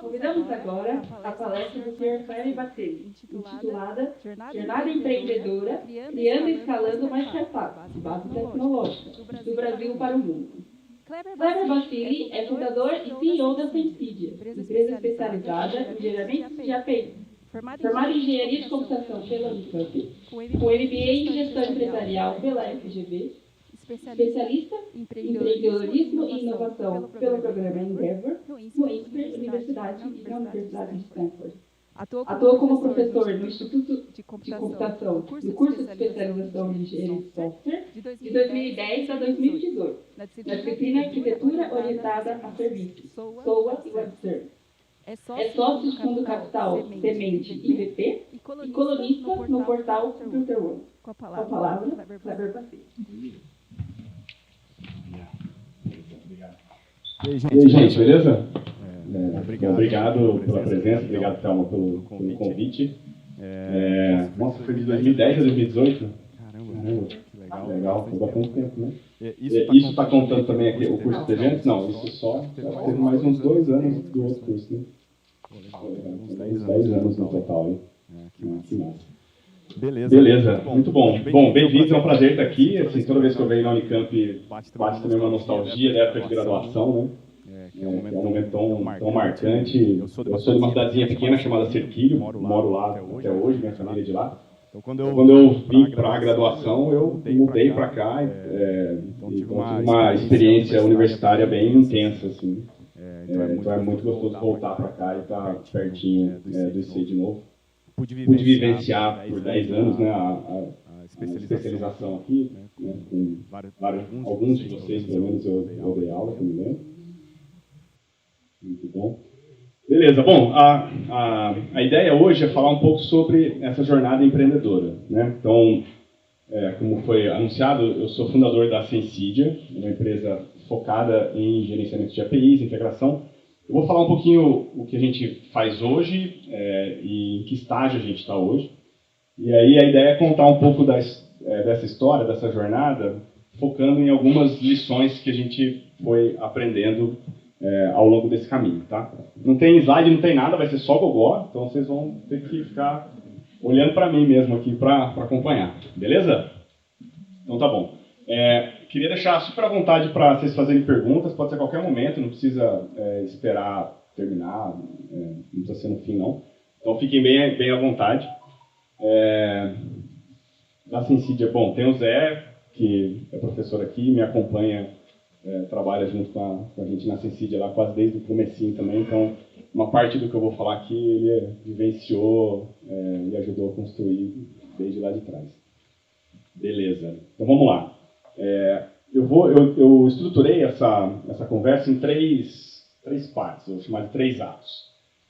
Convidamos agora a palestra do Sr. Cléber Batelli, intitulada Jornada Empreendedora, Criando e Escalando uma Startup, de base tecnológica, do Brasil para o mundo. Cléber Batelli é fundador e CEO da Sensidia, empresa especializada em gerenciamento de API. Formado em Engenharia de Computação pela Unicamp, com MBA em Gestão Empresarial pela FGV, especialista em empreendedorismo e inovação pelo programa Endeavor, no INSPER Universidade e na Universidade de Stanford. Atua como professor no Instituto de Computação do curso de especialização em Engenharia de Software de 2010 a 2018, na disciplina Arquitetura Orientada a Serviços, SOA e Web Services. É sócio do Fundo Capital Semente IVP e colunista no portal Computer World. Com a palavra, Cléber Batelli. E aí, gente, beleza? Obrigado pela presença, obrigado, Thelma, pelo convite. Nossa, foi de 2010 a 2018? Caramba, que legal, foi bastante tempo, né? Isso está contando também aqui o curso de eventos? Não, isso só teve mais uns 2 anos do outro curso, né? Uns 10 anos no total aí. Que massa. Beleza, muito bom. Bom, bem-vindos, é um prazer estar aqui. Assim, toda vez que eu venho na Unicamp, bate também uma nostalgia da época de graduação, né? É um momento tão marcante. Eu sou de uma cidadezinha pequena chamada Cerquilho, moro lá até hoje, minha família é de lá. Então, quando eu vim para a graduação, eu mudei para cá, então tive uma experiência universitária bem intensa, assim. Então é muito gostoso voltar para cá e estar pertinho do IC de novo. Pude vivenciar por 10 anos, né, a especialização aqui, né, com alguns de vocês, pelo menos eu dei aula, que eu me lembro. Muito bom. Beleza, bom, a ideia hoje é falar um pouco sobre essa jornada empreendedora, né? Então, como foi anunciado, eu sou fundador da Sensidia, uma empresa focada em gerenciamento de APIs, integração. Eu vou falar um pouquinho o que a gente faz hoje e em que estágio a gente está hoje. E aí a ideia é contar um pouco dessa história, dessa jornada, focando em algumas lições que a gente foi aprendendo ao longo desse caminho, tá? Não tem slide, não tem nada, vai ser só gogó, então vocês vão ter que ficar olhando para mim mesmo aqui para acompanhar, beleza? Então tá bom. Queria deixar super à vontade para vocês fazerem perguntas, pode ser a qualquer momento, não precisa esperar terminar, não precisa ser no fim não. Então fiquem bem à vontade. Da Sensidia, bom, tem o Zé, que é professor aqui, me acompanha, trabalha junto com a gente na Sensidia lá quase desde o comecinho também, então uma parte do que eu vou falar aqui ele vivenciou e ajudou a construir desde lá de trás. Beleza, então vamos lá. Eu estruturei essa conversa em três partes, eu vou chamar de 3 atos.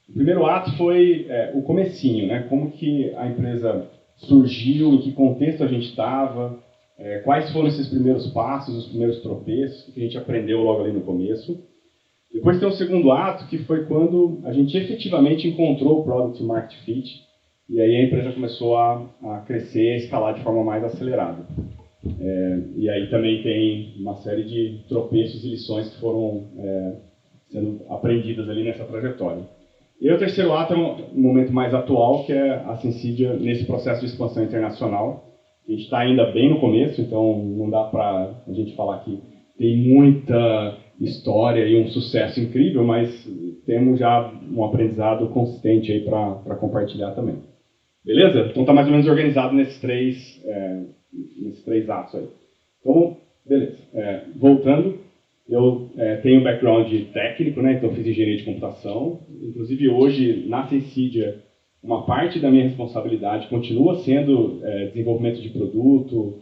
O primeiro ato foi o comecinho, né? Como que a empresa surgiu, em que contexto a gente estava, quais foram esses primeiros passos, os primeiros tropeços que a gente aprendeu logo ali no começo. Depois tem o segundo ato, que foi quando a gente efetivamente encontrou o Product Market Fit, e aí a empresa começou a crescer, a escalar de forma mais acelerada. E aí também tem uma série de tropeços e lições que foram sendo aprendidas ali nessa trajetória. E o terceiro ato é um momento mais atual, que é a Sensidia nesse processo de expansão internacional. A gente está ainda bem no começo, então não dá para a gente falar que tem muita história e um sucesso incrível, mas temos já um aprendizado consistente aí para compartilhar também. Beleza? Então está mais ou menos organizado nesses três atos aí. Então, beleza. Voltando, eu tenho background técnico, né? Então eu fiz engenharia de computação. Inclusive hoje, na Sensidia, uma parte da minha responsabilidade continua sendo desenvolvimento de produto,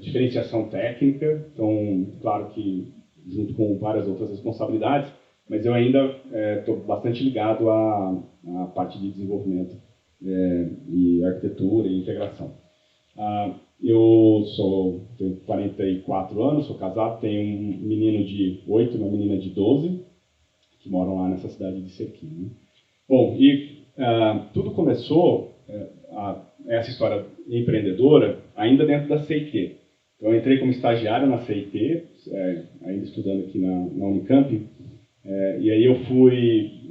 diferenciação técnica. Então, claro que junto com várias outras responsabilidades, mas eu ainda estou bastante ligado à parte de desenvolvimento e arquitetura e integração. Eu tenho 44 anos, sou casado, tenho um menino de 8 e uma menina de 12, que moram lá nessa cidade de Cerquilho, né? Bom, e tudo começou, essa história empreendedora, ainda dentro da CIT. Então, eu entrei como estagiário na CIT, ainda estudando aqui na Unicamp, e aí eu fui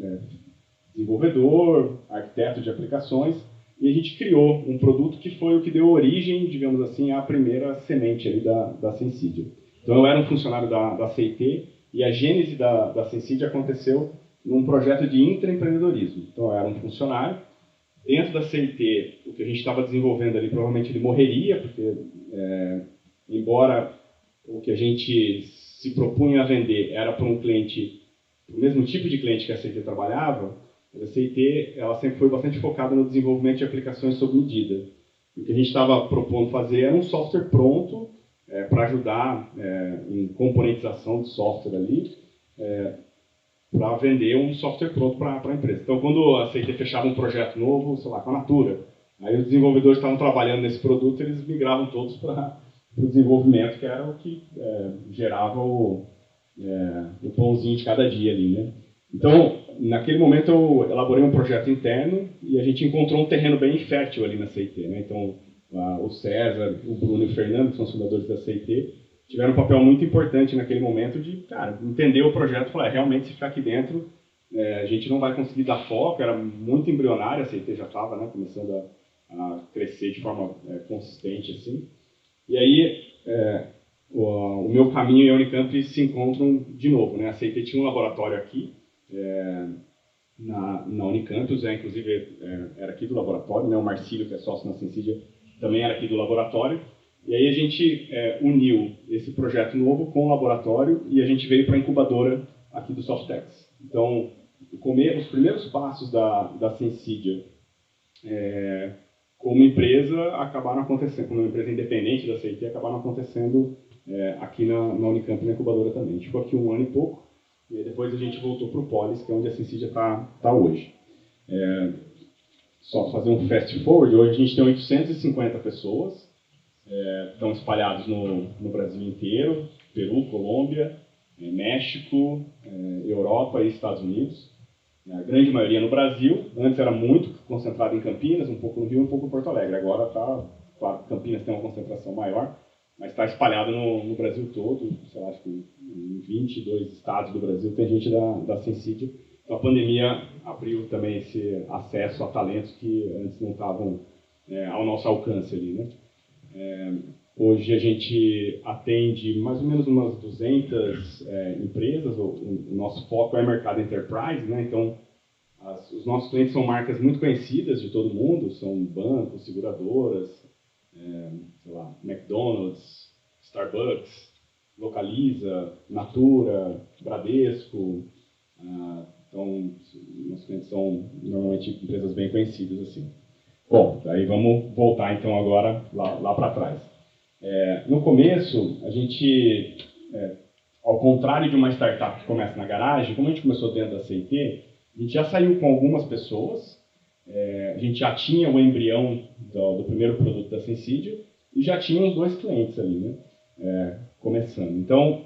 desenvolvedor, arquiteto de aplicações, e a gente criou um produto que foi o que deu origem, digamos assim, à primeira semente ali da Sensidia. Então eu era um funcionário da CIT, e a gênese da Sensidia aconteceu num projeto de intraempreendedorismo. Então eu era um funcionário, dentro da CIT, o que a gente estava desenvolvendo ali, provavelmente ele morreria, porque embora o que a gente se propunha a vender era para um cliente, o mesmo tipo de cliente que a CIT trabalhava, a CIT ela sempre foi bastante focada no desenvolvimento de aplicações sob medida. E o que a gente estava propondo fazer era um software pronto para ajudar em componentização de software ali, para vender um software pronto para a empresa. Então, quando a CIT fechava um projeto novo, sei lá, com a Natura, aí os desenvolvedores que estavam trabalhando nesse produto, eles migravam todos para o desenvolvimento, que era o que gerava o pãozinho de cada dia ali, né? Então, naquele momento eu elaborei um projeto interno e a gente encontrou um terreno bem fértil ali na CIT, né? Então, o César, o Bruno e o Fernando, que são os fundadores da CIT, tiveram um papel muito importante naquele momento de, cara, entender o projeto e falar, realmente, se ficar aqui dentro, a gente não vai conseguir dar foco, era muito embrionária, a CIT já estava, né, começando a crescer de forma consistente, assim. E aí, o meu caminho e a Unicamp se encontram de novo, né? A CIT tinha um laboratório aqui, na Unicamp, o Zé, inclusive, era aqui do laboratório, né? O Marcílio, que é sócio na Sensidia, também era aqui do laboratório. E aí a gente uniu esse projeto novo com o laboratório e a gente veio para a incubadora aqui do Softex. Então, os primeiros passos da Sensidia como empresa acabaram acontecendo, como uma empresa independente da CIT, acabaram acontecendo aqui na Unicamp, na incubadora também. A gente ficou aqui 1 ano e pouco, e depois a gente voltou para o Polis, que é onde a Sensidia está hoje. Só fazer um fast forward, hoje a gente tem 850 pessoas, estão espalhados no Brasil inteiro, Peru, Colômbia, México, Europa e Estados Unidos. A grande maioria no Brasil, antes era muito concentrado em Campinas, um pouco no Rio, um pouco em Porto Alegre. Agora está, claro, Campinas tem uma concentração maior, mas está espalhado no Brasil todo, sei lá, acho que em 22 estados do Brasil tem gente da Sensidia. Então a pandemia abriu também esse acesso a talentos que antes não estavam ao nosso alcance ali, né? Hoje a gente atende mais ou menos umas 200 empresas, o nosso foco é mercado enterprise, né? Então os nossos clientes são marcas muito conhecidas de todo mundo, são bancos, seguradoras, sei lá, McDonald's, Starbucks, Localiza, Natura, Bradesco. Então nossos clientes são normalmente empresas bem conhecidas assim. Bom, aí vamos voltar então agora lá para trás. No começo, a gente, ao contrário de uma startup que começa na garagem, como a gente começou dentro da CIT, a gente já saiu com algumas pessoas, a gente já tinha o embrião do primeiro produto da Sensidia e já tinha uns 2 clientes ali, né, começando. Então,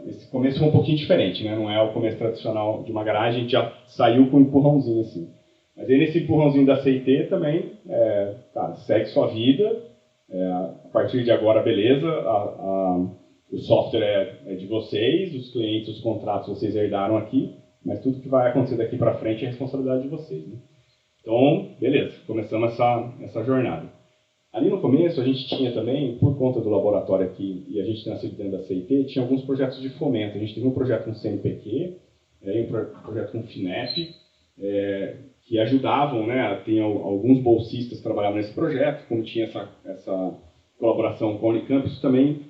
esse começo foi um pouquinho diferente, né, não é o começo tradicional de uma garagem, a gente já saiu com um empurrãozinho assim. Mas aí nesse empurrãozinho da CIT também, cara, segue sua vida, a partir de agora, beleza, o software é de vocês, os clientes, os contratos vocês herdaram aqui, mas tudo que vai acontecer daqui para frente é responsabilidade de vocês, né? Então, beleza, começamos essa jornada. Ali no começo, a gente tinha também, por conta do laboratório aqui, e a gente tem nascido dentro da CIT, tinha alguns projetos de fomento. A gente teve um projeto com o CNPq, um projeto com o FINEP, que ajudavam, né, tem alguns bolsistas que trabalhavam nesse projeto, como tinha essa colaboração com a Unicamp, isso também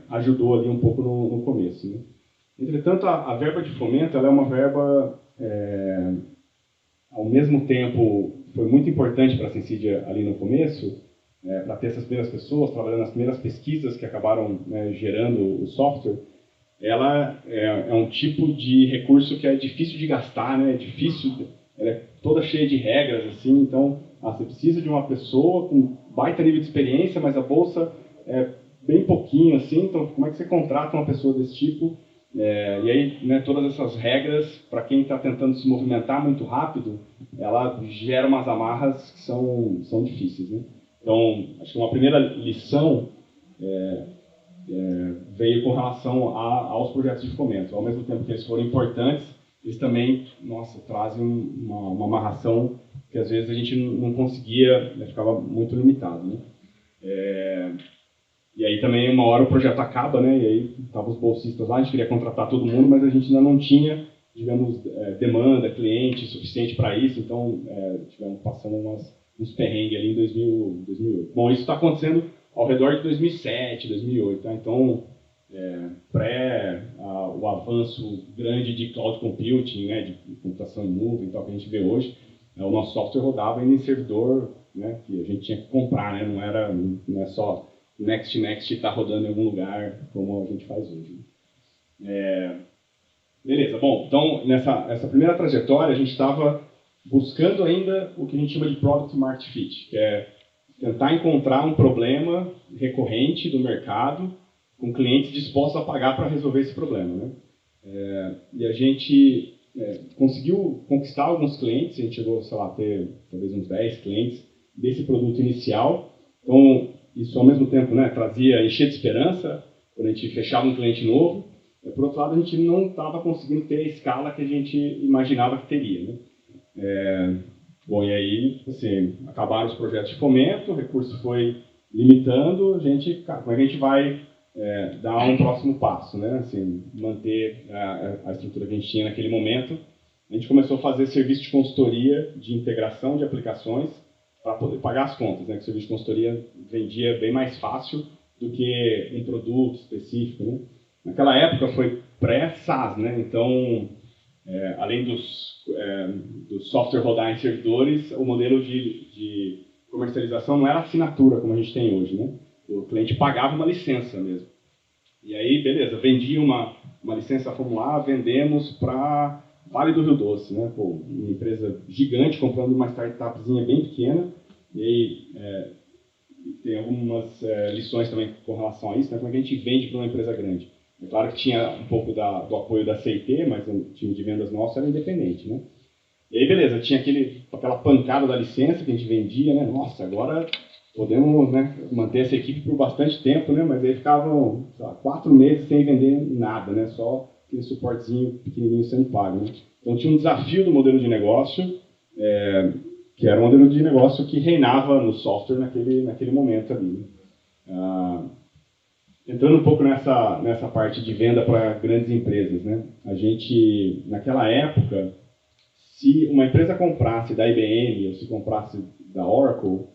ajudou ali um pouco no começo, né? Entretanto, a verba de fomento ela é uma verba, ao mesmo tempo, foi muito importante para a Sensidia ali no começo, para ter essas primeiras pessoas trabalhando nas primeiras pesquisas que acabaram gerando o software. Ela é um tipo de recurso que é difícil de gastar, né? Ela é toda cheia de regras, assim, então você precisa de uma pessoa com baita nível de experiência, mas a bolsa é bem pouquinho, assim, então como é que você contrata uma pessoa desse tipo? E aí, né, todas essas regras, para quem está tentando se movimentar muito rápido, ela gera umas amarras que são difíceis, né? Então, acho que uma primeira lição veio com relação aos projetos de fomento. Ao mesmo tempo que eles foram importantes, eles também, nossa, trazem uma amarração que às vezes a gente não conseguia, né, ficava muito limitado, né? E aí também uma hora o projeto acaba, né? E aí estavam os bolsistas lá, a gente queria contratar todo mundo, mas a gente ainda não tinha, digamos, demanda, cliente suficiente para isso, então tivemos passando uns perrengues ali em 2008. Bom, isso está acontecendo ao redor de 2007, 2008, tá? Então, o avanço grande de cloud computing, né, de computação em nuvem e tal, que a gente vê hoje, o nosso software rodava em servidor, né, que a gente tinha que comprar, né, não é só Next está rodando em algum lugar, como a gente faz hoje. Beleza, bom, então nessa primeira trajetória a gente estava buscando ainda o que a gente chama de Product Market Fit, que é tentar encontrar um problema recorrente do mercado com clientes dispostos a pagar para resolver esse problema, né? E a gente conseguiu conquistar alguns clientes, a gente chegou, sei lá, a ter talvez uns 10 clientes desse produto inicial. Então, isso ao mesmo tempo, né, enchia de esperança quando a gente fechava um cliente novo. Por outro lado, a gente não estava conseguindo ter a escala que a gente imaginava que teria, né? Bom, e aí, assim, acabaram os projetos de fomento, o recurso foi limitando, como é que a gente vai dar um próximo passo, né? Assim, manter a estrutura que a gente tinha naquele momento. A gente começou a fazer serviço de consultoria, de integração de aplicações, para poder pagar as contas, né? Que o serviço de consultoria vendia bem mais fácil do que um produto específico, né? Naquela época foi pré-SaaS, né? Então, além do software rodar em servidores, o modelo de comercialização não era assinatura, como a gente tem hoje, né? O cliente pagava uma licença mesmo. E aí, beleza, vendia uma licença formular, vendemos para Vale do Rio Doce, né? Pô, uma empresa gigante comprando uma startupzinha bem pequena. E aí, tem algumas lições também com relação a isso, né? Como é que a gente vende para uma empresa grande? É claro que tinha um pouco do apoio da CIT, mas o time de vendas nosso era independente, né? E aí, beleza, tinha aquela pancada da licença que a gente vendia, né? Nossa, agora podemos, né, manter essa equipe por bastante tempo, né? Mas aí ficavam, sei lá, 4 meses sem vender nada, né? Só aquele suportezinho pequenininho sendo pago, né? Então tinha um desafio do modelo de negócio, que era um modelo de negócio que reinava no software naquele momento ali, né? Entrando um pouco nessa parte de venda para grandes empresas, né? A gente, naquela época, se uma empresa comprasse da IBM ou se comprasse da Oracle,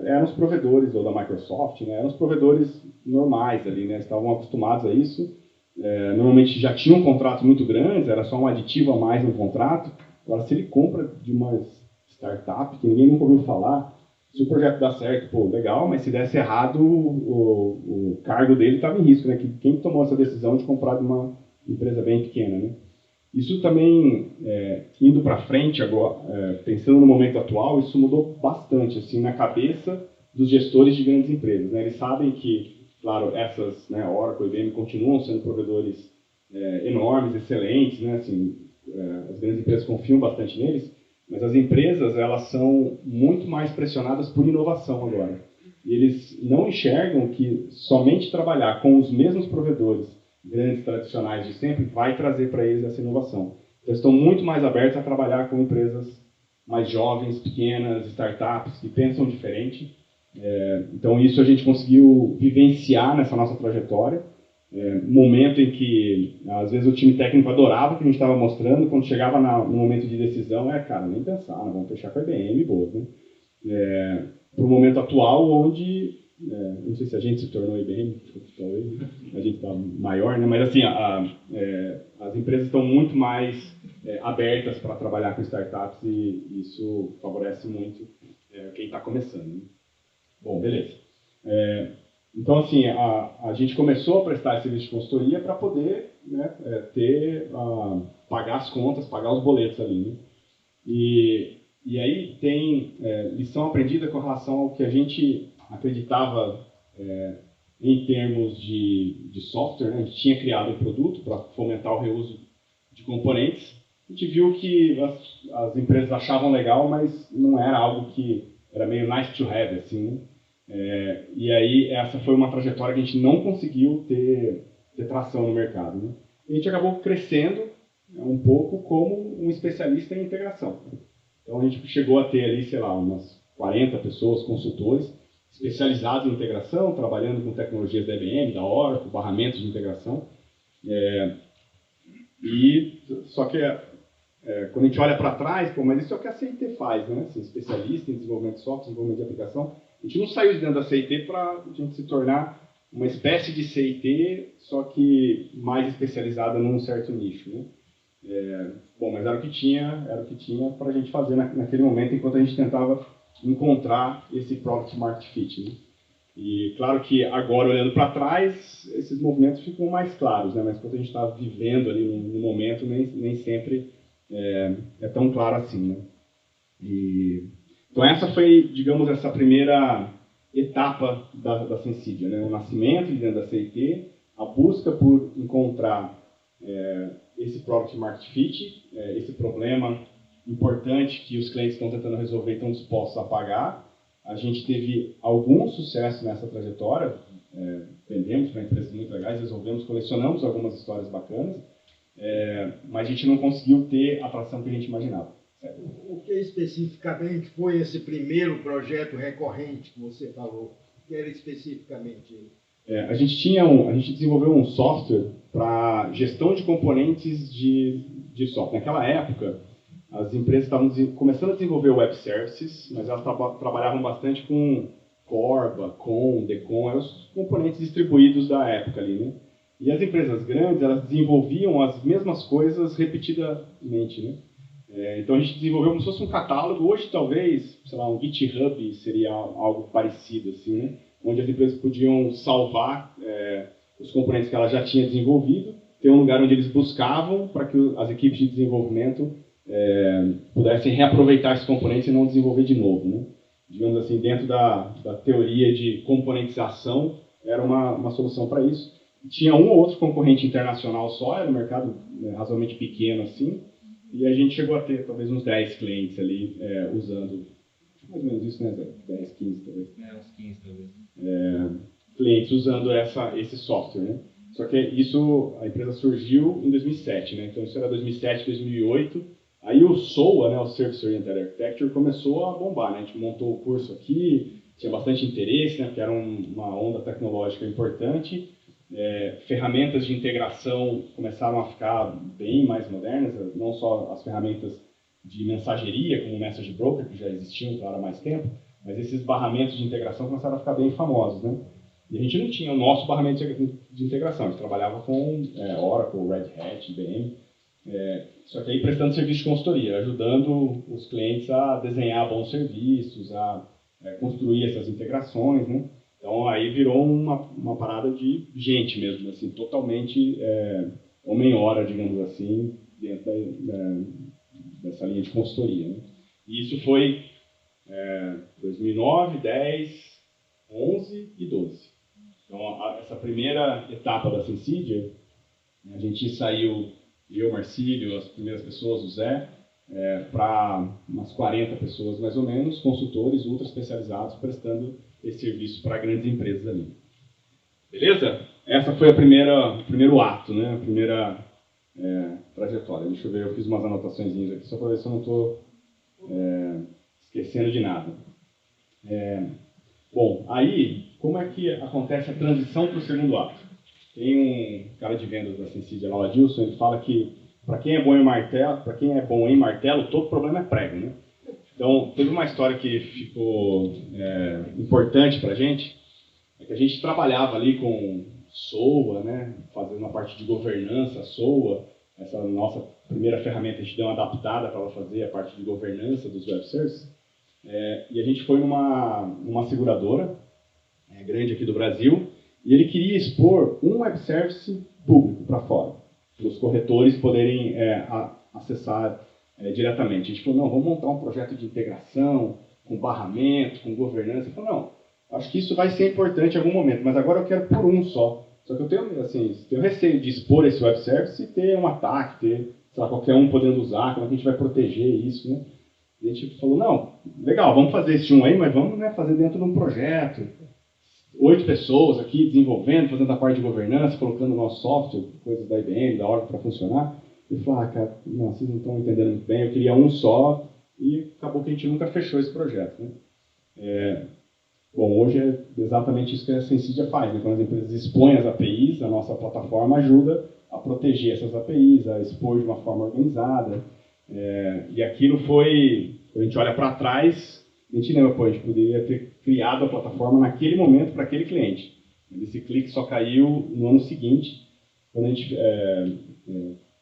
eram os provedores, ou da Microsoft, né? Eram os provedores normais ali, né? Estavam acostumados a isso. Normalmente já tinham contratos muito grandes, era só um aditivo a mais no contrato. Agora, se ele compra de uma startup que ninguém nunca ouviu falar, se o projeto dá certo, pô, legal, mas se desse errado, o cargo dele estava em risco, né? Quem tomou essa decisão de comprar de uma empresa bem pequena, né? Isso também, indo para frente agora, pensando no momento atual, isso mudou bastante, assim, na cabeça dos gestores de grandes empresas, né? Eles sabem que, claro, essas, né, Oracle e IBM continuam sendo provedores enormes, excelentes, né? Assim, as grandes empresas confiam bastante neles, mas as empresas, elas são muito mais pressionadas por inovação agora. E eles não enxergam que somente trabalhar com os mesmos provedores grandes tradicionais de sempre vai trazer para eles essa inovação. Então, eles estão muito mais abertos a trabalhar com empresas mais jovens, pequenas, startups, que pensam diferente. Então, isso a gente conseguiu vivenciar nessa nossa trajetória. Momento em que, às vezes, o time técnico adorava o que a gente estava mostrando, quando chegava no momento de decisão, cara, nem pensar, vamos fechar com a IBM, boa, né? Para o momento atual, onde, não sei se a gente se tornou IBM, talvez, a gente está maior, né? Mas assim, as empresas estão muito mais abertas para trabalhar com startups e isso favorece muito quem está começando, né? Bom, beleza. Então, assim, a gente começou a prestar esse serviço de consultoria para poder, né, pagar as contas, pagar os boletos ali, né? E aí tem lição aprendida com relação ao que a gente acreditava em termos de software, né? A gente tinha criado um produto para fomentar o reuso de componentes. A gente viu que as empresas achavam legal, mas não era algo que era meio nice to have, assim, né? E aí essa foi uma trajetória que a gente não conseguiu ter tração no mercado, né? A gente acabou crescendo, um pouco como um especialista em integração. Então, a gente chegou a ter ali, sei lá, umas 40 pessoas, consultores, especializados em integração, trabalhando com tecnologias da IBM, da Oracle, barramentos de integração. Só que quando a gente olha para trás, pô, mas isso é o que a CIT faz, né? Assim, especialista em desenvolvimento de software, desenvolvimento de aplicação. A gente não saiu de dentro da CIT para a gente se tornar uma espécie de CIT, só que mais especializada num certo nicho, né? Bom, mas era o que tinha para a gente fazer naquele momento, enquanto a gente tentava encontrar esse Product Market Fit, né? E claro que agora, olhando para trás, esses movimentos ficam mais claros, né? Mas quando a gente está vivendo ali no momento, nem sempre é tão claro assim, né? Então essa foi, digamos, essa primeira etapa da Sensidia, né? O nascimento de dentro da CIT, a busca por encontrar esse Product Market Fit, esse problema importante que os clientes estão tentando resolver e estão dispostos a pagar. A gente teve algum sucesso nessa trajetória, vendemos para empresas muito legais, resolvemos, colecionamos algumas histórias bacanas, mas a gente não conseguiu ter a atração que a gente imaginava. Certo? O que especificamente foi esse primeiro projeto recorrente que você falou? O que era especificamente ele? A gente desenvolveu um software para gestão de componentes de software. Naquela época, as empresas estavam começando a desenvolver web services, mas elas trabalhavam bastante com Corba, Com, Decon, eram os componentes distribuídos da época ali, né? E as empresas grandes, elas desenvolviam as mesmas coisas repetidamente, né? Então a gente desenvolveu como se fosse um catálogo. Hoje talvez, sei lá, um GitHub seria algo parecido, assim, né? Onde as empresas podiam salvar os componentes que elas já tinham desenvolvido, ter um lugar onde eles buscavam para que as equipes de desenvolvimento pudessem reaproveitar esses componentes e não desenvolver de novo, né? Digamos assim, dentro da teoria de componentização, era uma solução para isso. Tinha um ou outro concorrente internacional só, era um mercado razoavelmente pequeno assim, e a gente chegou a ter talvez uns 10 clientes ali usando, mais ou menos isso, né, 10, 15 talvez. Uns 15 talvez. Clientes usando esse software, né? Só que a empresa surgiu em 2007, né? Então isso era 2007, 2008. Aí o SOA, né, o Service Oriented Architecture, começou a bombar, né? A gente montou o curso aqui, tinha bastante interesse, né? Porque era uma onda tecnológica importante. Ferramentas de integração começaram a ficar bem mais modernas, não só as ferramentas de mensageria, como o Message Broker, que já existiam há mais tempo, mas esses barramentos de integração começaram a ficar bem famosos, né? E a gente não tinha o nosso barramento de integração, a gente trabalhava com Oracle, Red Hat, IBM, só que aí prestando serviço de consultoria, ajudando os clientes a desenhar bons serviços, a construir essas integrações, né? Então aí virou uma parada de gente mesmo, assim, totalmente homem-hora, digamos assim, dentro dessa linha de consultoria, né? E isso foi 2009, 10, 11 e 12. Então essa primeira etapa da Sensidia, a gente saiu, eu, Marcílio, as primeiras pessoas, o Zé, para umas 40 pessoas mais ou menos, consultores ultra especializados prestando esse serviço para grandes empresas ali. Beleza? Essa foi o primeiro ato, né? A primeira trajetória. Deixa eu ver, eu fiz umas anotações aqui só para ver se eu não estou esquecendo de nada. Bom, aí, como é que acontece a transição para o segundo ato? Tem um cara de vendas da Sensidia lá, o Adilson, ele fala que para quem é bom em martelo, todo problema é prego, né? Então, teve uma história que ficou importante para a gente, que a gente trabalhava ali com SOA, né, fazendo uma parte de governança, SOA, essa nossa primeira ferramenta, a gente deu uma adaptada para ela fazer a parte de governança dos web services, e a gente foi numa seguradora grande aqui do Brasil, e ele queria expor um web service público para fora, para os corretores poderem acessar diretamente. A gente falou, não, vamos montar um projeto de integração, com barramento, com governança. Ele falou, não, acho que isso vai ser importante em algum momento, mas agora eu quero por um só. Só que eu tenho receio de expor esse web service e ter um ataque, ter, sei lá, qualquer um podendo usar, como é que a gente vai proteger isso, né? E a gente falou, não, legal, vamos fazer esse um aí, mas vamos fazer dentro de um projeto. 8 pessoas aqui desenvolvendo, fazendo a parte de governança, colocando o nosso software, coisas da IBM, da Oracle para funcionar. Ele falou, cara, não, vocês não estão entendendo muito bem, eu queria um só, e acabou que a gente nunca fechou esse projeto, né? Bom, hoje é exatamente isso que a Sensidia faz, né? Quando as empresas expõem as APIs, a nossa plataforma ajuda a proteger essas APIs, a expor de uma forma organizada. E aquilo foi, quando a gente olha para trás, a gente lembra, a gente poderia ter criado a plataforma naquele momento para aquele cliente. Esse clique só caiu no ano seguinte, quando a gente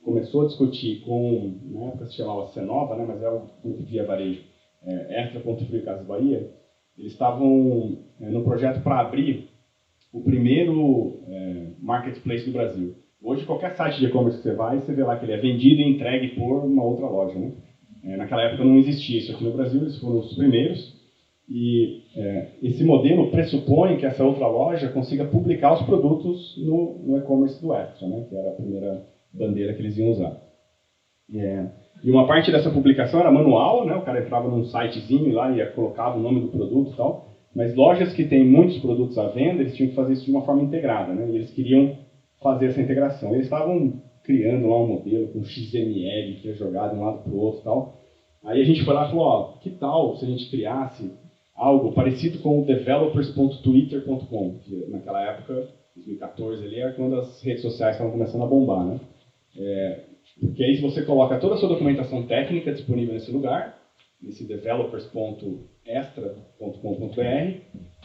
começou a discutir com, na época se chamava Cenova, né? Mas é o grupo Via Varejo, Extra, Ponto Frio e Casas Bahia. Eles estavam no projeto para abrir o primeiro marketplace do Brasil. Hoje, qualquer site de e-commerce que você vai, você vê lá que ele é vendido e entregue por uma outra loja, né? Naquela época não existia isso aqui no Brasil, eles foram os primeiros. E esse modelo pressupõe que essa outra loja consiga publicar os produtos no e-commerce do Extra, né? Que era a primeira bandeira que eles iam usar. E uma parte dessa publicação era manual, né? O cara entrava num sitezinho lá e colocava o nome do produto e tal. Mas lojas que têm muitos produtos à venda, eles tinham que fazer isso de uma forma integrada, né? E eles queriam fazer essa integração. Eles estavam criando lá um modelo com XML que é jogado de um lado para o outro e tal. Aí a gente foi lá e falou, que tal se a gente criasse algo parecido com o developers.twitter.com, que naquela época, 2014 ali, era quando as redes sociais estavam começando a bombar, né? Porque aí você coloca toda a sua documentação técnica disponível nesse lugar, nesse developers.extra.com.br.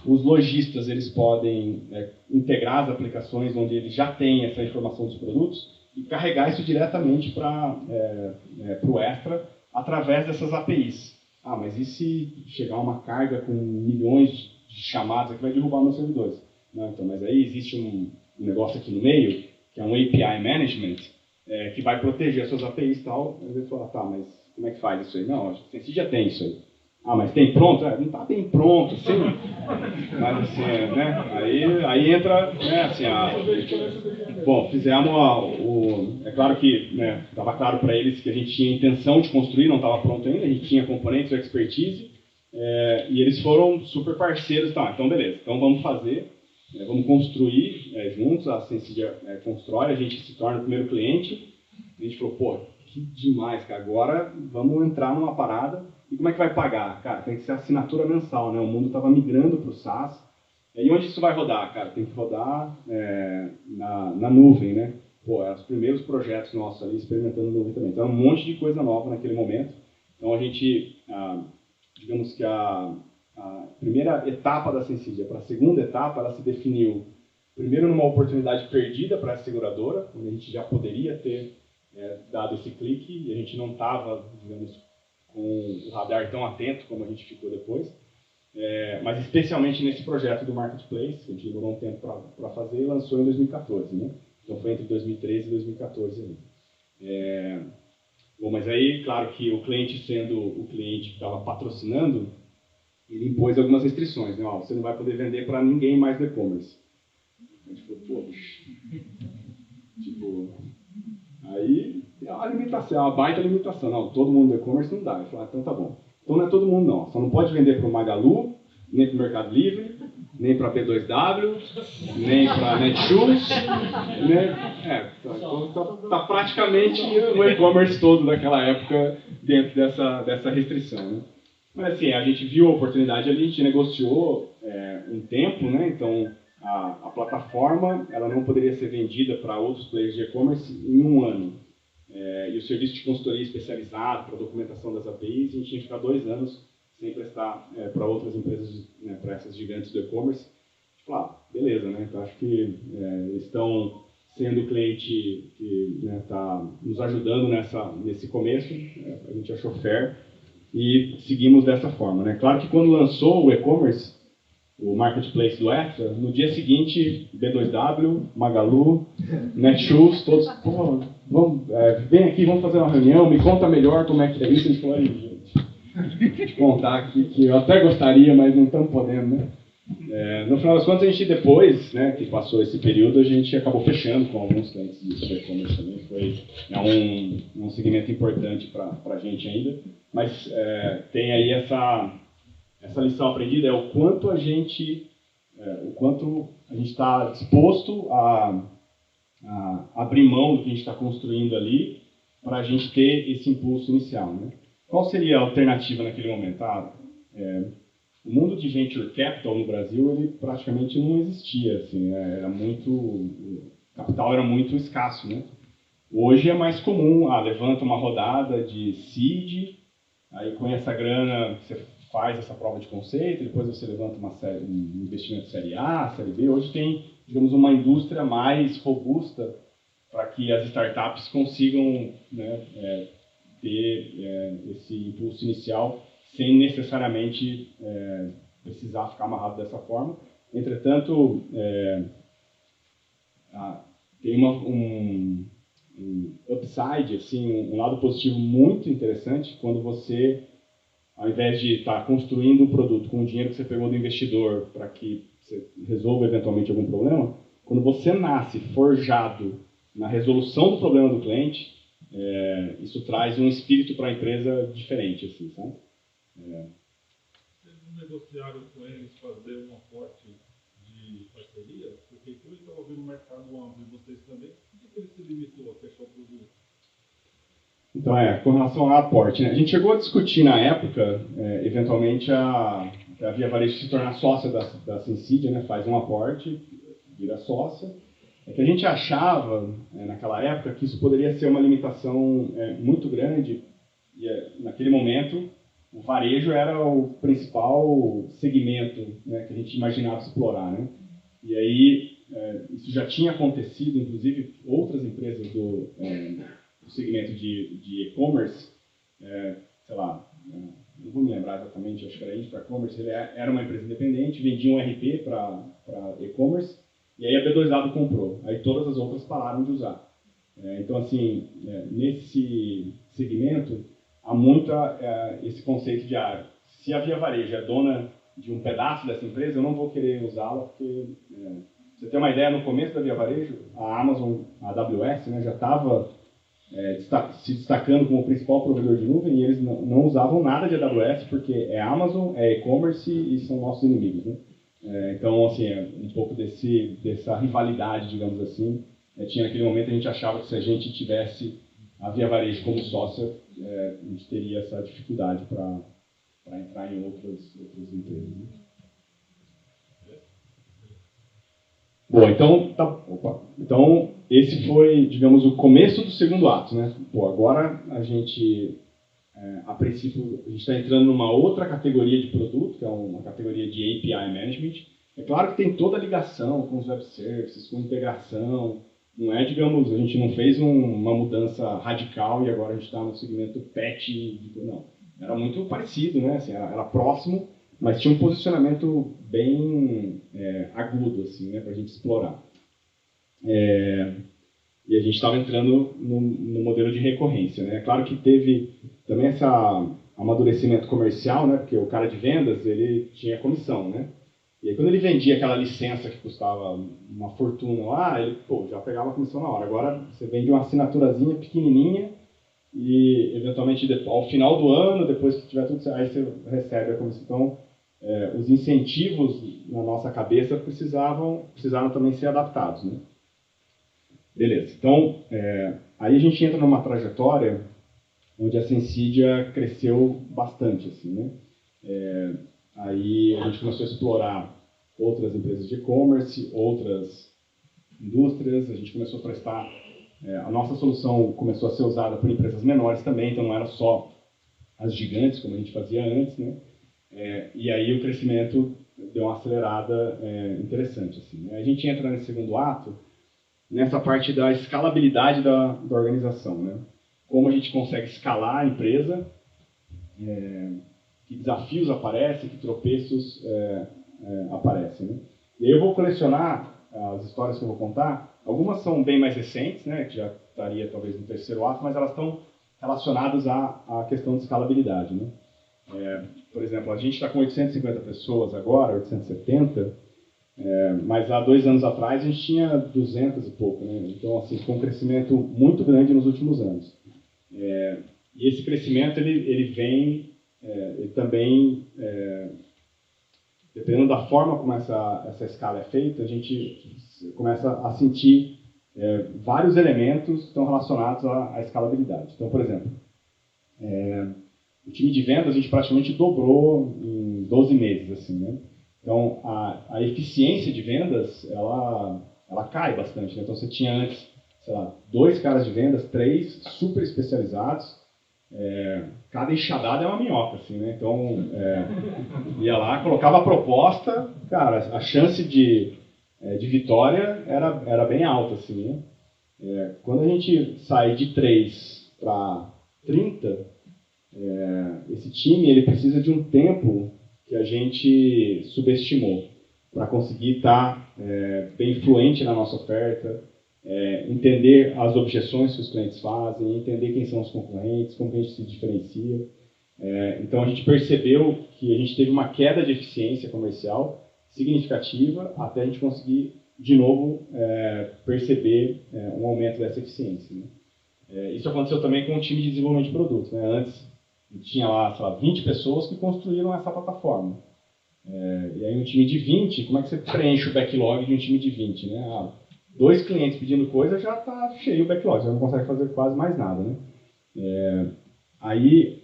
Os lojistas eles podem integrar as aplicações onde eles já têm essa informação dos produtos e carregar isso diretamente para o Extra através dessas APIs. Mas e se chegar uma carga com milhões de chamadas que vai derrubar meus servidores? Não, então, mas aí existe um negócio aqui no meio, que é um API Management, que vai proteger as suas APIs e tal. Aí você fala, mas como é que faz isso aí? Não, a gente já tem isso aí. Mas tem pronto? Não está bem pronto, assim. Mas assim, né? Aí entra, né, assim, bom, fizemos é claro que estava claro para eles que a gente tinha intenção de construir, não estava pronto ainda, a gente tinha componentes, expertise, e eles foram super parceiros, tá, então beleza, então vamos fazer, vamos construir juntos, a Sensidia constrói, a gente se torna o primeiro cliente, a gente falou, que demais, cara, agora vamos entrar numa parada, e como é que vai pagar? Cara, tem que ser assinatura mensal, né, o mundo estava migrando para o SaaS. E onde isso vai rodar, cara? Tem que rodar na nuvem, né? Eram os primeiros projetos nossos ali experimentando nuvem também. Então, um monte de coisa nova naquele momento. Então, a gente, digamos que a primeira etapa da Sensidia para a segunda etapa, ela se definiu primeiro numa oportunidade perdida para a seguradora, onde a gente já poderia ter dado esse clique e a gente não estava, digamos, com o radar tão atento como a gente ficou depois. Mas especialmente nesse projeto do Marketplace, que a gente demorou um tempo para fazer e lançou em 2014, né? Então foi entre 2013 e 2014 ali. Bom, mas aí, claro que o cliente, sendo o cliente que estava patrocinando, ele impôs algumas restrições, né? Você não vai poder vender para ninguém mais no e-commerce. A gente falou, aí é uma limitação, é uma baita limitação. Não, todo mundo no e-commerce não dá. Eu falei, então tá bom. Então não é todo mundo não. Só não pode vender para o Magalu, nem para o Mercado Livre, nem para a B2W, nem para a Netshoes. Tá praticamente o e-commerce todo daquela época dentro dessa restrição, né? Mas assim, a gente viu a oportunidade ali, a gente negociou um tempo, né? Então a plataforma ela não poderia ser vendida para outros players de e-commerce em um ano. E o serviço de consultoria especializado para a documentação das APIs, a gente tinha que ficar 2 anos sem prestar para outras empresas, para essas gigantes do e-commerce. Beleza, né? Então acho que eles estão sendo o cliente que está nos ajudando nesse começo, a gente achou fair e seguimos dessa forma, né? Claro que quando lançou o e-commerce, o marketplace do Extra, no dia seguinte, B2W, Magalu, Netshoes, todos, vem aqui, vamos fazer uma reunião, me conta melhor como é que é isso. A gente falou, gente, te contar aqui, que eu até gostaria, mas não estamos podendo, né? No final das contas, a gente depois, né, que passou esse período, a gente acabou fechando com alguns clientes de e-commerce também. Foi um segmento importante para a gente ainda, mas tem aí essa lição aprendida, o quanto a gente está disposto a abrir mão do que a gente está construindo ali para a gente ter esse impulso inicial, né? Qual seria a alternativa naquele momento? O mundo de venture capital no Brasil, ele praticamente não existia, assim, né? O capital era muito escasso, né? Hoje é mais comum, levanta uma rodada de seed, aí com essa grana você faz essa prova de conceito, depois você levanta um investimento série A, série B. Hoje tem, digamos, uma indústria mais robusta para que as startups consigam, né, ter esse impulso inicial sem necessariamente precisar ficar amarrado dessa forma. Entretanto, tem um upside, assim, um lado positivo muito interessante quando você, ao invés de estar construindo um produto com o dinheiro que você pegou do investidor para que você resolva eventualmente algum problema, quando você nasce forjado na resolução do problema do cliente, isso traz um espírito para a empresa diferente, assim, sabe? Vocês não negociaram com eles fazer um aporte de parceria? Porque como eles estavam vendo o mercado amplo e vocês também, por que ele se limitou a fechar o produto? Então, com relação ao aporte, né? A gente chegou a discutir na época, eventualmente, a Via Varejo se tornar sócia da Sensidia, né? Faz um aporte, vira sócia. É que a gente achava, naquela época, que isso poderia ser uma limitação muito grande, e naquele momento o varejo era o principal segmento, né, que a gente imaginava explorar, né? E aí isso já tinha acontecido, inclusive outras empresas do segmento de e-commerce, sei lá, não vou me lembrar exatamente, acho que era Infracommerce, ele era uma empresa independente, vendia um RP para e-commerce, e aí a B2W comprou, aí todas as outras pararam de usar. Então, assim, nesse segmento, há muito esse conceito de, se a Via Varejo é dona de um pedaço dessa empresa, eu não vou querer usá-la, porque, você tem uma ideia, no começo da Via Varejo, a Amazon, a AWS, né, já estava se destacando como o principal provedor de nuvem, e eles não usavam nada de AWS, porque é Amazon, é e-commerce e são nossos inimigos, né? Então, assim, um pouco dessa rivalidade, digamos assim, tinha naquele momento. A gente achava que se a gente tivesse a Via Varejo como sócia, a gente teria essa dificuldade para entrar em outras empresas, né? Bom, então esse foi, digamos, o começo do segundo ato, né? Agora a gente, a princípio, a gente está entrando numa outra categoria de produto, que é uma categoria de API Management. É claro que tem toda a ligação com os web services, com integração. Não é, digamos, a gente não fez uma mudança radical e agora a gente está no segmento pet. Não, era muito parecido, né? Assim, era próximo, mas tinha um posicionamento bem agudo, assim, né, para a gente explorar. E a gente estava entrando no modelo de recorrência, né? É claro que teve também esse amadurecimento comercial, né? Porque o cara de vendas, ele tinha comissão, né? E aí, quando ele vendia aquela licença que custava uma fortuna lá, ele já pegava a comissão na hora. Agora você vende uma assinaturazinha pequenininha e, eventualmente, ao final do ano, depois que tiver tudo, aí você recebe a comissão. Então, os incentivos na nossa cabeça precisaram também ser adaptados, né? Beleza. Então, aí a gente entra numa trajetória onde a Sensidia cresceu bastante, assim, né? Aí a gente começou a explorar outras empresas de e-commerce, outras indústrias. A gente começou a prestar... a nossa solução começou a ser usada por empresas menores também, então não era só as gigantes, como a gente fazia antes, né? E aí o crescimento deu uma acelerada interessante, assim, né? A gente entra nesse segundo ato, nessa parte da escalabilidade da organização, né? Como a gente consegue escalar a empresa, que desafios aparecem, que tropeços aparecem, né? E aí eu vou colecionar as histórias que eu vou contar. Algumas são bem mais recentes, né, que já estaria talvez no terceiro ato, mas elas estão relacionadas à questão de escalabilidade, né? Por exemplo, a gente está com 850 pessoas agora, 870, mas há 2 anos atrás a gente tinha 200 e pouco, né? Então, assim, foi um crescimento muito grande nos últimos anos. E esse crescimento ele vem ele também, dependendo da forma como essa escala é feita, a gente começa a sentir vários elementos estão relacionados à escalabilidade. Então, por exemplo, o time de vendas a gente praticamente dobrou em 12 meses, assim, né? Então, a eficiência de vendas, ela cai bastante, né? Então, você tinha antes, sei lá, 2 caras de vendas, 3 super especializados, cada enxadada é uma minhoca, assim, né? Então, ia lá, colocava a proposta, cara, a chance de vitória era bem alta, assim, né? Quando a gente sai de 3 para 30, esse time ele precisa de um tempo que a gente subestimou para conseguir estar bem fluente na nossa oferta, entender as objeções que os clientes fazem, entender quem são os concorrentes, como que a gente se diferencia. Então a gente percebeu que a gente teve uma queda de eficiência comercial significativa até a gente conseguir de novo perceber um aumento dessa eficiência, né? Isso aconteceu também com o time de desenvolvimento de produtos, né? Antes tinha lá, sei lá, 20 pessoas que construíram essa plataforma. E aí um time de 20, como é que você preenche o backlog de um time de 20, né? 2 clientes pedindo coisa, já está cheio o backlog, já não consegue fazer quase mais nada, né? Aí,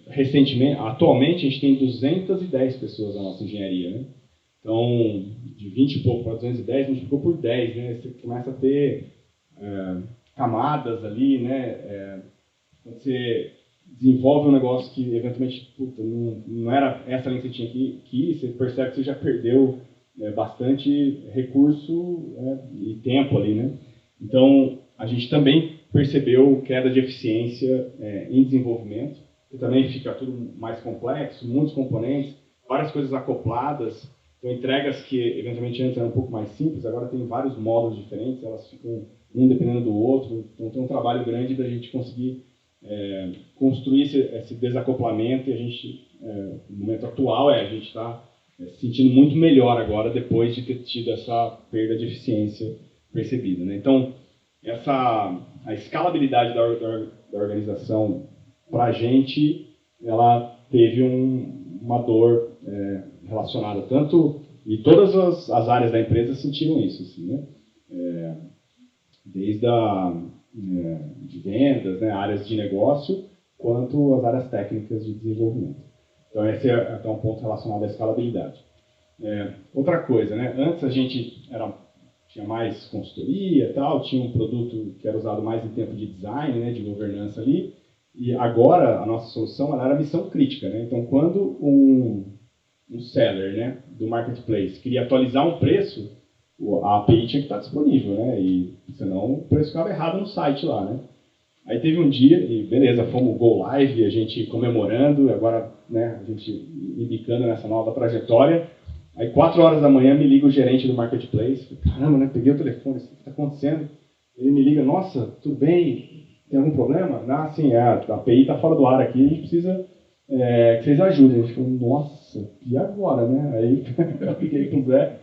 atualmente, a gente tem 210 pessoas na nossa engenharia, né? Então, de 20 e pouco para 210, multiplicou por 10, né? Você começa a ter camadas ali, né? Quando você desenvolve um negócio que, eventualmente, não era essa linha que você tinha que ir, você percebe que você já perdeu bastante recurso e tempo ali, né? Então, a gente também percebeu queda de eficiência em desenvolvimento, que também fica tudo mais complexo, muitos componentes, várias coisas acopladas, então entregas que eventualmente antes eram um pouco mais simples, agora tem vários módulos diferentes, elas ficam um dependendo do outro, então tem um trabalho grande da gente conseguir construir esse desacoplamento, e a gente, no momento atual, a gente está se sentindo muito melhor agora, depois de ter tido essa perda de eficiência percebida, né? Então, a escalabilidade da organização, para a gente, ela teve uma dor relacionada tanto, e todas as áreas da empresa sentiram isso, assim, né? Desde de vendas, né, áreas de negócio, quanto as áreas técnicas de desenvolvimento. Então, esse é até um ponto relacionado à escalabilidade. Outra coisa, né? Antes a gente tinha mais consultoria e tal, tinha um produto que era usado mais em tempo de design, né, de governança ali, e agora a nossa solução ela era missão crítica, né? Então, quando um seller, né, do marketplace queria atualizar um preço, a API tinha que estar disponível, né? E senão o preço ficava errado no site lá, né? Aí teve um dia, e beleza, fomos go live, a gente comemorando, agora, né, a gente indicando nessa nova trajetória. Aí 4 horas da manhã me liga o gerente do marketplace, caramba, né, peguei o telefone, o que está acontecendo? Ele me liga, nossa, tudo bem? Tem algum problema? Ah, sim, a API está fora do ar aqui, a gente precisa que vocês ajudem. A gente falou, nossa, e agora, né? Aí eu fiquei com o Zé,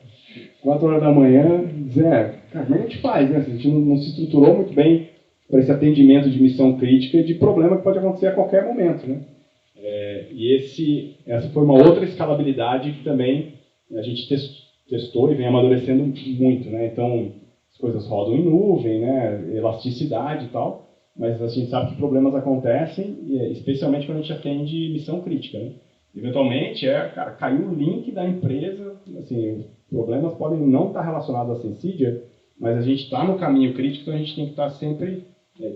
4 horas da manhã, Zé, cara, como é que a gente faz, né? A gente não se estruturou muito bem para esse atendimento de missão crítica e de problema que pode acontecer a qualquer momento, né? E essa foi uma outra escalabilidade que também a gente testou e vem amadurecendo muito, né? Então, as coisas rodam em nuvem, né? Elasticidade e tal, mas a gente sabe que problemas acontecem, especialmente quando a gente atende missão crítica, né? Eventualmente, cara, caiu o link da empresa, assim, os problemas podem não estar relacionados à Sensidia, mas a gente está no caminho crítico, então a gente tem que estar sempre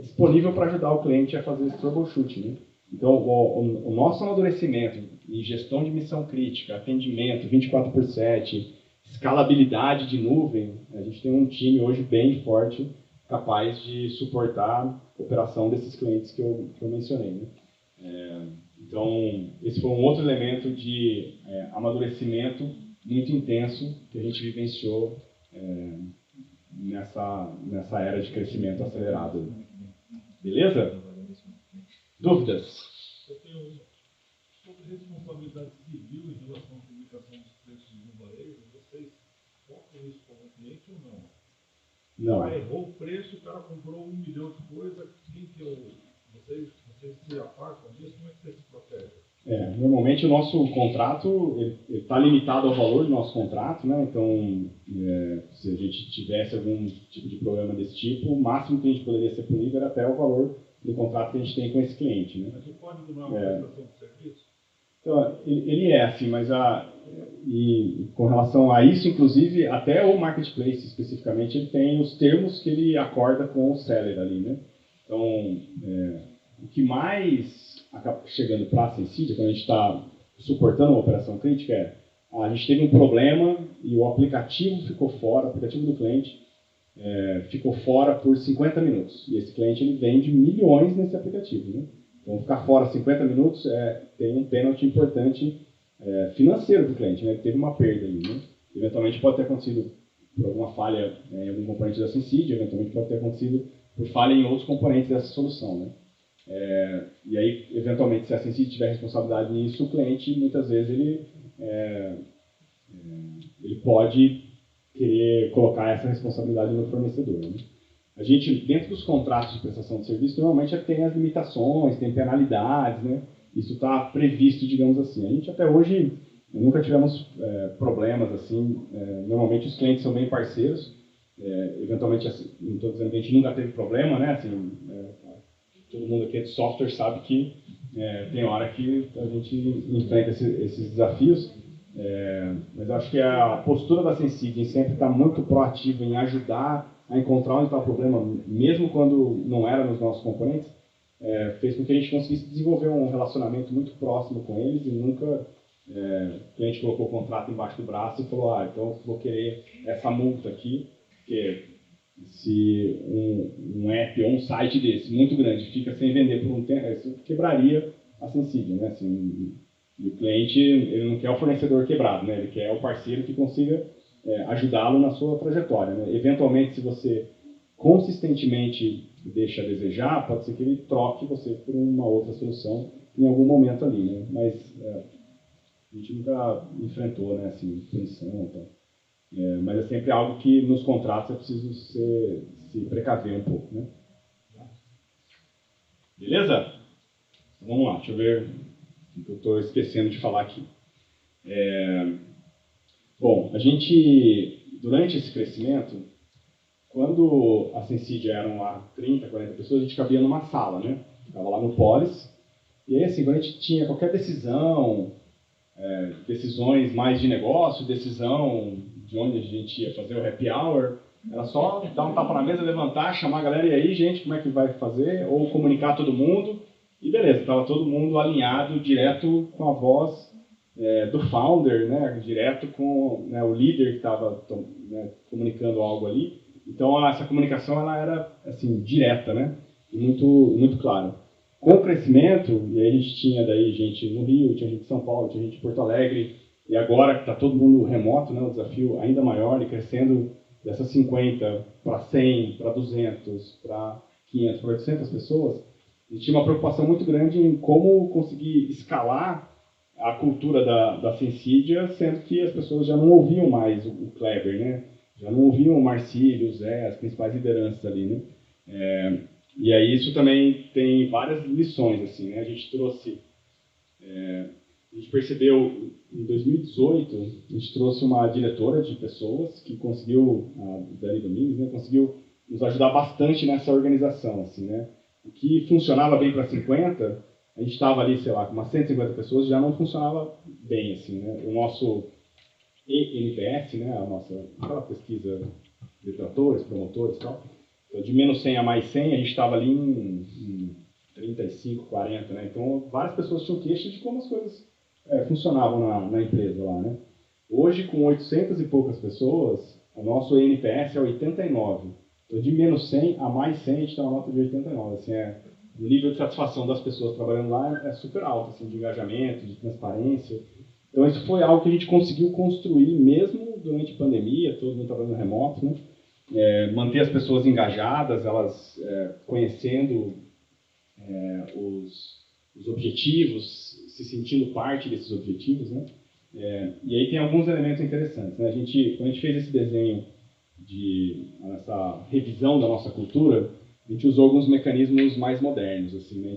disponível para ajudar o cliente a fazer esse troubleshooting, né? Então, o nosso amadurecimento em gestão de missão crítica, atendimento 24/7, escalabilidade de nuvem, a gente tem um time hoje bem forte, capaz de suportar a operação desses clientes que eu mencionei, né? Então, esse foi um outro elemento de amadurecimento muito intenso que a gente vivenciou nessa era de crescimento acelerado. Beleza? Dúvidas? Eu tenho uma. Sobre responsabilidade civil em relação à publicação dos preços no varejo, vocês focam isso como cliente ou não? Não. Errou o preço, o cara comprou 1 milhão de coisas, quem que vocês se apartam disso? Como é que vocês se protegem? Normalmente o nosso contrato está limitado ao valor do nosso contrato, né? Então, se a gente tivesse algum tipo de problema desse tipo, o máximo que a gente poderia ser punido era até o valor do contrato que a gente tem com esse cliente, né? Mas o código não é uma prestação de serviço? Então, ele é assim, mas e com relação a isso, inclusive, até o marketplace especificamente, ele tem os termos que ele acorda com o seller ali, né? Então, o que mais acaba chegando para a Sensidia, quando a gente está suportando uma operação crítica, a gente teve um problema e o aplicativo ficou fora, o aplicativo do cliente ficou fora por 50 minutos. E esse cliente ele vende milhões nesse aplicativo, né? Então, ficar fora 50 minutos tem um pênalti importante financeiro para o cliente, né? Ele teve uma perda ali, né? Eventualmente pode ter acontecido por alguma falha em algum componente da Sensidia, eventualmente pode ter acontecido por falha em outros componentes dessa solução, né? E aí, eventualmente, se a Sensidia tiver responsabilidade nisso, o cliente, muitas vezes, ele pode querer colocar essa responsabilidade no fornecedor, né? A gente, dentro dos contratos de prestação de serviço, normalmente tem as limitações, tem penalidades, né? Isso está previsto, digamos assim. A gente até hoje nunca tivemos problemas assim. Normalmente os clientes são bem parceiros. Eventualmente, assim, não estou dizendo que a gente nunca teve problema, né? Assim, todo mundo aqui de software sabe que tem hora que a gente enfrenta esses desafios. Mas acho que a postura da Sensidia em sempre está muito proativa em ajudar a encontrar onde está o problema, mesmo quando não era nos nossos componentes, fez com que a gente conseguisse desenvolver um relacionamento muito próximo com eles e nunca o cliente colocou o contrato embaixo do braço e falou, então vou querer essa multa aqui, porque se um app ou um site desse muito grande fica sem vender por um tempo, isso quebraria a Sensidia, né? Assim, e o cliente ele não quer o fornecedor quebrado, né? Ele quer o parceiro que consiga ajudá-lo na sua trajetória, né? Eventualmente, se você consistentemente deixa a desejar, pode ser que ele troque você por uma outra solução em algum momento ali, né? Mas a gente nunca enfrentou, né, assim, punição, então. Mas é sempre algo que nos contratos é preciso se precaver um pouco, né? Beleza? Então, vamos lá, deixa eu ver o que eu estou esquecendo de falar aqui. Bom, a gente, durante esse crescimento, quando a Sensidia eram lá 30, 40 pessoas, a gente cabia numa sala, né? Ficava lá no Polis. E aí, assim, quando a gente tinha qualquer decisão, decisões mais de negócio, decisão de onde a gente ia fazer o happy hour, era só dar um tapa na mesa, levantar, chamar a galera, e aí, gente, como é que vai fazer? Ou comunicar todo mundo. E beleza, estava todo mundo alinhado direto com a voz do founder, né? Direto com o líder que estava comunicando algo ali. Então, essa comunicação ela era assim, direta, né? E muito, muito clara. Com o crescimento, e aí a gente tinha daí gente no Rio, tinha gente em São Paulo, tinha gente em Porto Alegre, e agora que está todo mundo remoto, né? O desafio ainda maior e crescendo dessas 50 para 100, para 200, para 500, para 800 pessoas, a gente tinha uma preocupação muito grande em como conseguir escalar a cultura da Sensidia, sendo que as pessoas já não ouviam mais o Kleber, né? Já não ouviam o Marcílio, o Zé, as principais lideranças ali, né? E aí isso também tem várias lições, assim, né? A gente trouxe, a gente percebeu em 2018, a gente trouxe uma diretora de pessoas que conseguiu, a Dani Domingues, né? Conseguiu nos ajudar bastante nessa organização, assim, né? O que funcionava bem para 50, a gente estava ali, sei lá, com umas 150 pessoas, já não funcionava bem, assim, né? O nosso NPS, né? Aquela pesquisa de detratores, promotores e tal, então, de menos 100 a mais 100, a gente estava ali em 35, 40, né? Então, várias pessoas tinham queixa de como as coisas funcionavam na empresa lá, né? Hoje, com 800 e poucas pessoas, o nosso NPS é 89. Então, de menos 100 a mais 100, a gente tem uma nota de 89. Assim, o nível de satisfação das pessoas trabalhando lá é super alto, assim, de engajamento, de transparência. Então, isso foi algo que a gente conseguiu construir mesmo durante a pandemia, todo mundo trabalhando remoto, né? Manter as pessoas engajadas, elas conhecendo os objetivos, se sentindo parte desses objetivos, né? E aí tem alguns elementos interessantes, né? Quando a gente fez esse desenho essa revisão da nossa cultura, a gente usou alguns mecanismos mais modernos, assim, né?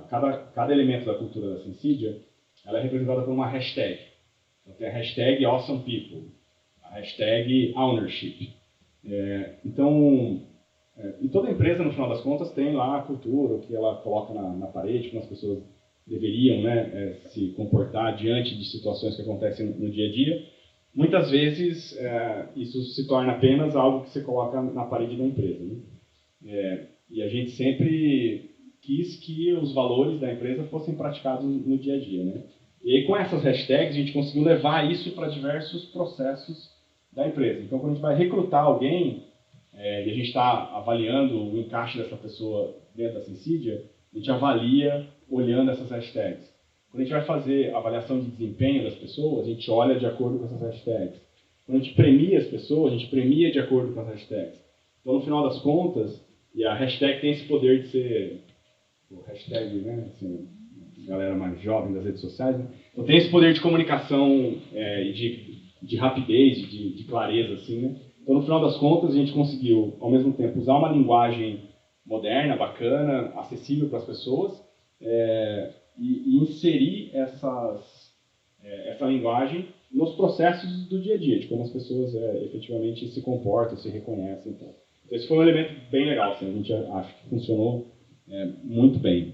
Cada elemento da cultura da Sensidia, ela é representada por uma hashtag. Então, tem a hashtag AwesomePeople, a hashtag Ownership. E toda empresa, no final das contas, tem lá a cultura, o que ela coloca na parede, como as pessoas deveriam, né, se comportar diante de situações que acontecem no dia a dia. Muitas vezes, isso se torna apenas algo que você coloca na parede da empresa, né? E a gente sempre quis que os valores da empresa fossem praticados no dia a dia, né? E aí, com essas hashtags, a gente conseguiu levar isso para diversos processos da empresa. Então, quando a gente vai recrutar alguém, e a gente está avaliando o encaixe dessa pessoa dentro da Sensidia, a gente avalia olhando essas hashtags. Quando a gente vai fazer avaliação de desempenho das pessoas, a gente olha de acordo com essas hashtags. Quando a gente premia as pessoas, a gente premia de acordo com as hashtags. Então, no final das contas, e a hashtag tem esse poder de ser o hashtag, né, assim, galera mais jovem das redes sociais, né? Então tem esse poder de comunicação de rapidez, de clareza, assim, né? Então, no final das contas, a gente conseguiu, ao mesmo tempo, usar uma linguagem moderna, bacana, acessível para as pessoas, e inserir essa linguagem nos processos do dia a dia, de como as pessoas efetivamente se comportam, se reconhecem. Então, esse foi um elemento bem legal, assim, a gente acha que funcionou muito bem.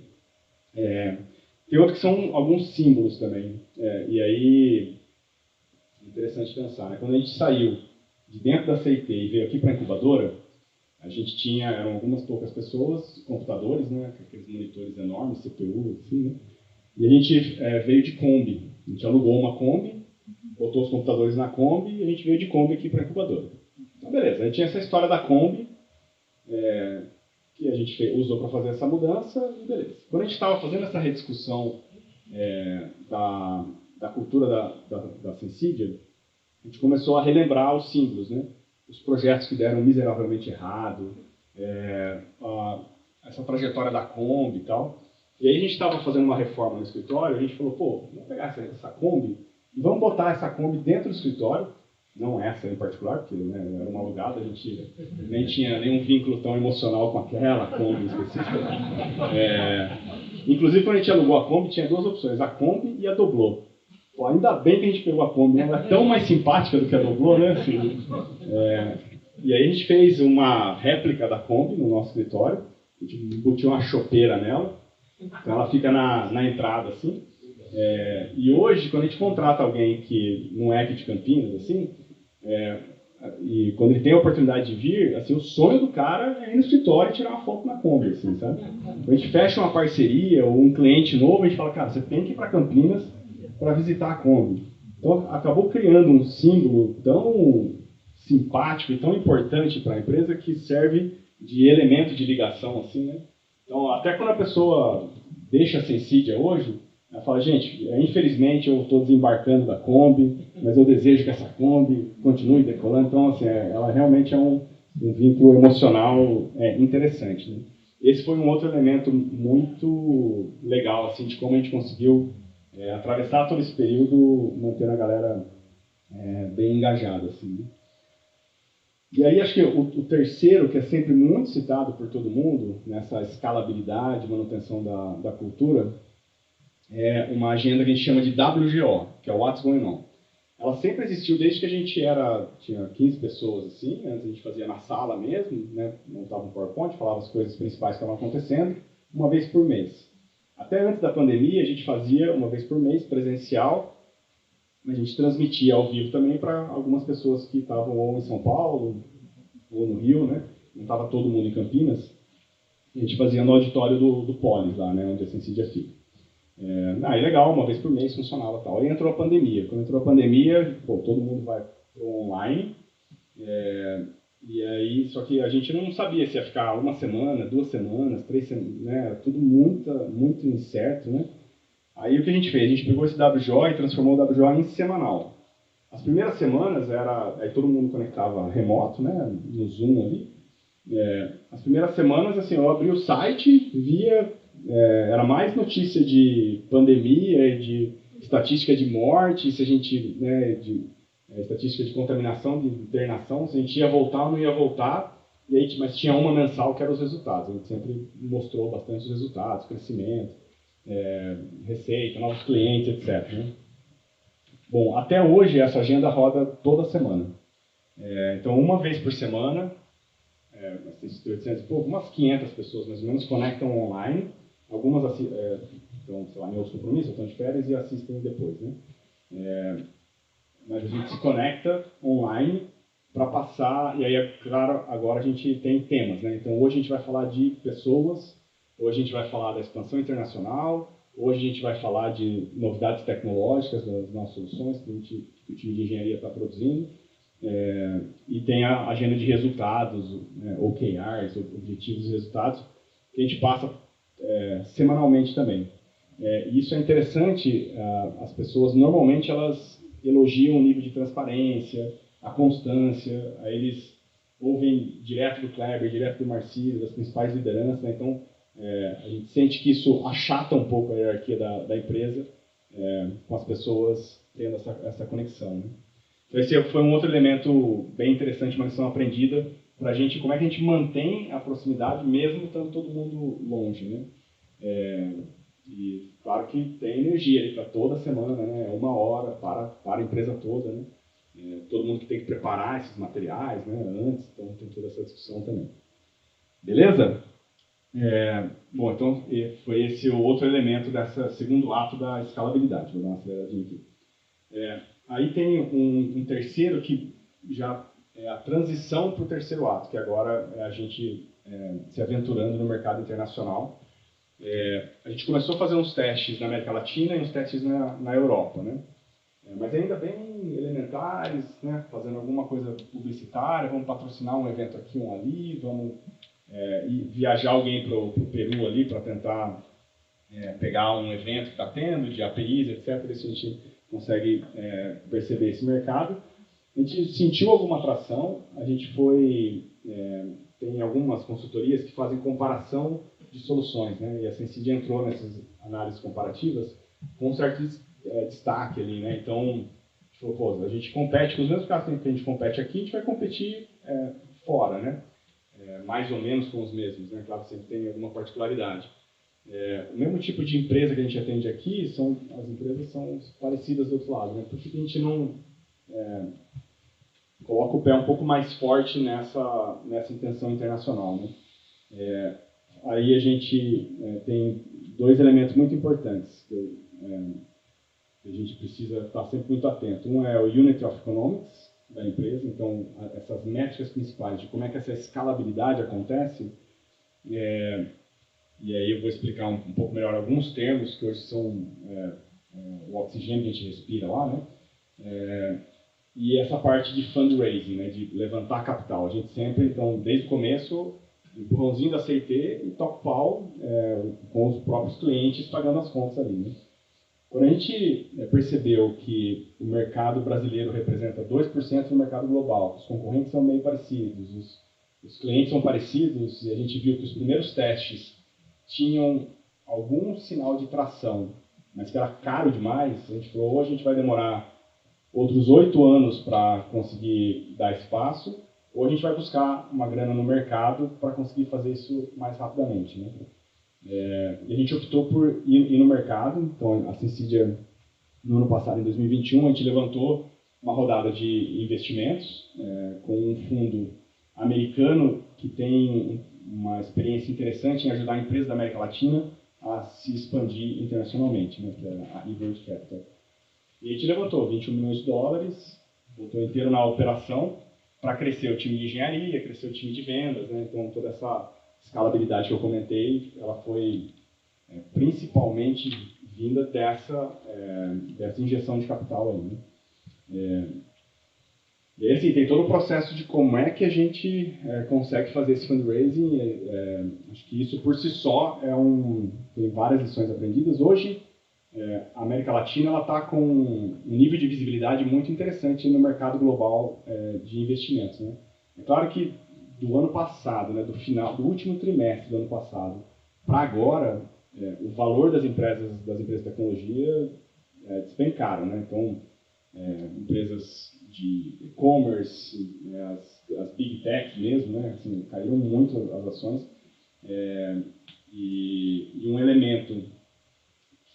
Tem outro que são alguns símbolos também, e aí é interessante pensar, né? Quando a gente saiu de dentro da CIT e veio aqui para a incubadora, a gente eram algumas poucas pessoas, computadores, né, aqueles monitores enormes, CPU, assim, né? E a gente veio de Kombi. A gente alugou uma Kombi, botou os computadores na Kombi e a gente veio de Kombi aqui para a incubadora. Então, beleza. Aí tinha essa história da Kombi, que a gente usou para fazer essa mudança, e beleza. Quando a gente estava fazendo essa rediscussão da cultura da Sensidia, a gente começou a relembrar os símbolos, né? Os projetos que deram miseravelmente errado, essa trajetória da Kombi e tal. E aí a gente estava fazendo uma reforma no escritório, a gente falou, pô, vamos pegar essa Kombi e vamos botar essa Kombi dentro do escritório, não essa em particular, porque, né, era uma alugada, a gente nem tinha nenhum vínculo tão emocional com aquela Kombi específica. Inclusive, quando a gente alugou a Kombi, tinha duas opções, a Kombi e a Doblô. Pô, ainda bem que a gente pegou a Kombi, ela é tão mais simpática do que a Doblô, né? Assim, e aí a gente fez uma réplica da Kombi no nosso escritório, a gente botou uma chopeira nela, então ela fica na entrada, assim. E hoje, quando a gente contrata alguém que não é aqui de Campinas, assim, e quando ele tem a oportunidade de vir, assim, o sonho do cara é ir no escritório e tirar uma foto na Kombi, assim, sabe? Quando a gente fecha uma parceria ou um cliente novo, a gente fala, cara, você tem que ir para Campinas para visitar a Kombi. Então, acabou criando um símbolo tão simpático e tão importante para a empresa que serve de elemento de ligação, assim, né? Então, até quando a pessoa deixa a Sensidia hoje, ela fala, gente, infelizmente eu estou desembarcando da Kombi, mas eu desejo que essa Kombi continue decolando. Então, assim, ela realmente é um vínculo emocional interessante, né? Esse foi um outro elemento muito legal, assim, de como a gente conseguiu atravessar todo esse período, mantendo a galera bem engajada, assim, né? E aí acho que o terceiro, que é sempre muito citado por todo mundo, nessa escalabilidade, manutenção da cultura, é uma agenda que a gente chama de WGO, que é o What's Going On. Ela sempre existiu desde que a gente tinha 15 pessoas, assim, antes a gente fazia na sala mesmo, né, montava um PowerPoint, falava as coisas principais que estavam acontecendo, uma vez por mês. Até antes da pandemia, a gente fazia uma vez por mês, presencial. A gente transmitia ao vivo também para algumas pessoas que estavam ou em São Paulo ou no Rio, né? Não estava todo mundo em Campinas. A gente fazia no auditório do Polis, lá, né? Onde a Sensidia fica. Legal, uma vez por mês funcionava tal. Aí entrou a pandemia. Quando entrou a pandemia, todo mundo vai para o online. E aí, só que a gente não sabia se ia ficar uma semana, 2 semanas, 3 semanas, né? Tudo muito incerto, né? Aí o que a gente fez? A gente pegou esse WGO e transformou o WGO em semanal. As primeiras semanas aí todo mundo conectava remoto, né? No Zoom ali. As primeiras semanas, assim, eu abri o site, via, era mais notícia de pandemia, de estatística de morte, se a gente, né, estatística de contaminação, de internação, se a gente ia voltar ou não ia voltar. E aí, mas tinha uma mensal que era os resultados. A gente sempre mostrou bastante os resultados, crescimento. receita, novos clientes, etc. Né? Bom, até hoje essa agenda roda toda semana. Então, uma vez por semana, umas 500 pessoas mais ou menos conectam online. Algumas estão, sei lá, em outros compromissos, estão de férias e assistem depois. Né? Mas a gente se conecta online para passar, e aí, é claro, agora a gente tem temas. Né? Então, hoje a gente vai falar de pessoas, hoje a gente vai falar da expansão internacional, hoje a gente vai falar de novidades tecnológicas das nossas soluções que o time de engenharia está produzindo. E tem a agenda de resultados, OKRs, objetivos e resultados, que a gente passa semanalmente também. Isso é interessante, as pessoas normalmente elas elogiam o nível de transparência, a constância, aí eles ouvem direto do Kleber, direto do Marcílio, das principais lideranças, né? Então a gente sente que isso achata um pouco a hierarquia da empresa, com as pessoas tendo essa conexão. Né? Então, esse foi um outro elemento bem interessante, uma lição aprendida para a gente, como é que a gente mantém a proximidade mesmo estando todo mundo longe. Né? E claro que tem energia ali para toda semana, né? 1 hora para a empresa toda. Né? Todo mundo que tem que preparar esses materiais, né? Antes, então tem toda essa discussão também. Beleza? Bom, então foi esse o outro elemento desse segundo ato da escalabilidade. Vou dar uma aceleradinha aqui. Aí tem um terceiro que já é a transição para o terceiro ato, que agora é a gente se aventurando no mercado internacional. A gente começou a fazer uns testes na América Latina e uns testes na Europa, né? Mas ainda bem elementares, né? Fazendo alguma coisa publicitária, vamos patrocinar um evento aqui, um ali, vamos viajar alguém para o Peru ali para tentar pegar um evento que está tendo, de APIs, etc. Ver se a gente consegue perceber esse mercado. A gente sentiu alguma atração, a gente tem algumas consultorias que fazem comparação de soluções, né? E a Sensidia entrou nessas análises comparativas com um certo destaque ali, né? Então, a gente falou, pô, a gente compete com os mesmos casos que a gente compete aqui, a gente vai competir fora, né? Mais ou menos com os mesmos, né? Claro que sempre tem alguma particularidade. O mesmo tipo de empresa que a gente atende aqui, as empresas são parecidas do outro lado, né? Por que a gente não coloca o pé um pouco mais forte nessa intenção internacional, né? Aí a gente tem 2 elementos muito importantes que a gente precisa estar sempre muito atento. Um é o Unit of Economics da empresa, então essas métricas principais de como é que essa escalabilidade acontece. E aí eu vou explicar um pouco melhor alguns termos que hoje são o oxigênio que a gente respira lá, né? E essa parte de fundraising, né, de levantar capital. A gente sempre, então, desde o começo, empurrãozinho da CIT e toca o pau com os próprios clientes pagando as contas ali. Né? Quando a gente percebeu que o mercado brasileiro representa 2% do mercado global, os concorrentes são meio parecidos, os clientes são parecidos, e a gente viu que os primeiros testes tinham algum sinal de tração, mas que era caro demais, a gente falou, ou a gente vai demorar outros 8 anos para conseguir dar espaço, ou a gente vai buscar uma grana no mercado para conseguir fazer isso mais rapidamente. Né? E a gente optou por ir no mercado, então a Sensidia, no ano passado, em 2021, a gente levantou uma rodada de investimentos com um fundo americano que tem uma experiência interessante em ajudar a empresas da América Latina a se expandir internacionalmente, né, que é a Riverwood Capital. E a gente levantou 21 milhões de dólares, botou inteiro na operação para crescer o time de engenharia, crescer o time de vendas, né? Então toda essa escalabilidade que eu comentei, ela foi principalmente vinda dessa injeção de capital aí, né? E aí, assim, tem todo o processo de como é que a gente consegue fazer esse fundraising. Acho que isso por si só tem várias lições aprendidas. Hoje, a América Latina está com um nível de visibilidade muito interessante no mercado global de investimentos. Né? É claro que do ano passado, né, do último trimestre do ano passado, para agora, o valor das empresas de tecnologia despencaram. Né? Então, empresas de e-commerce, as big techs mesmo, né? Assim, caíram muito as ações. E um elemento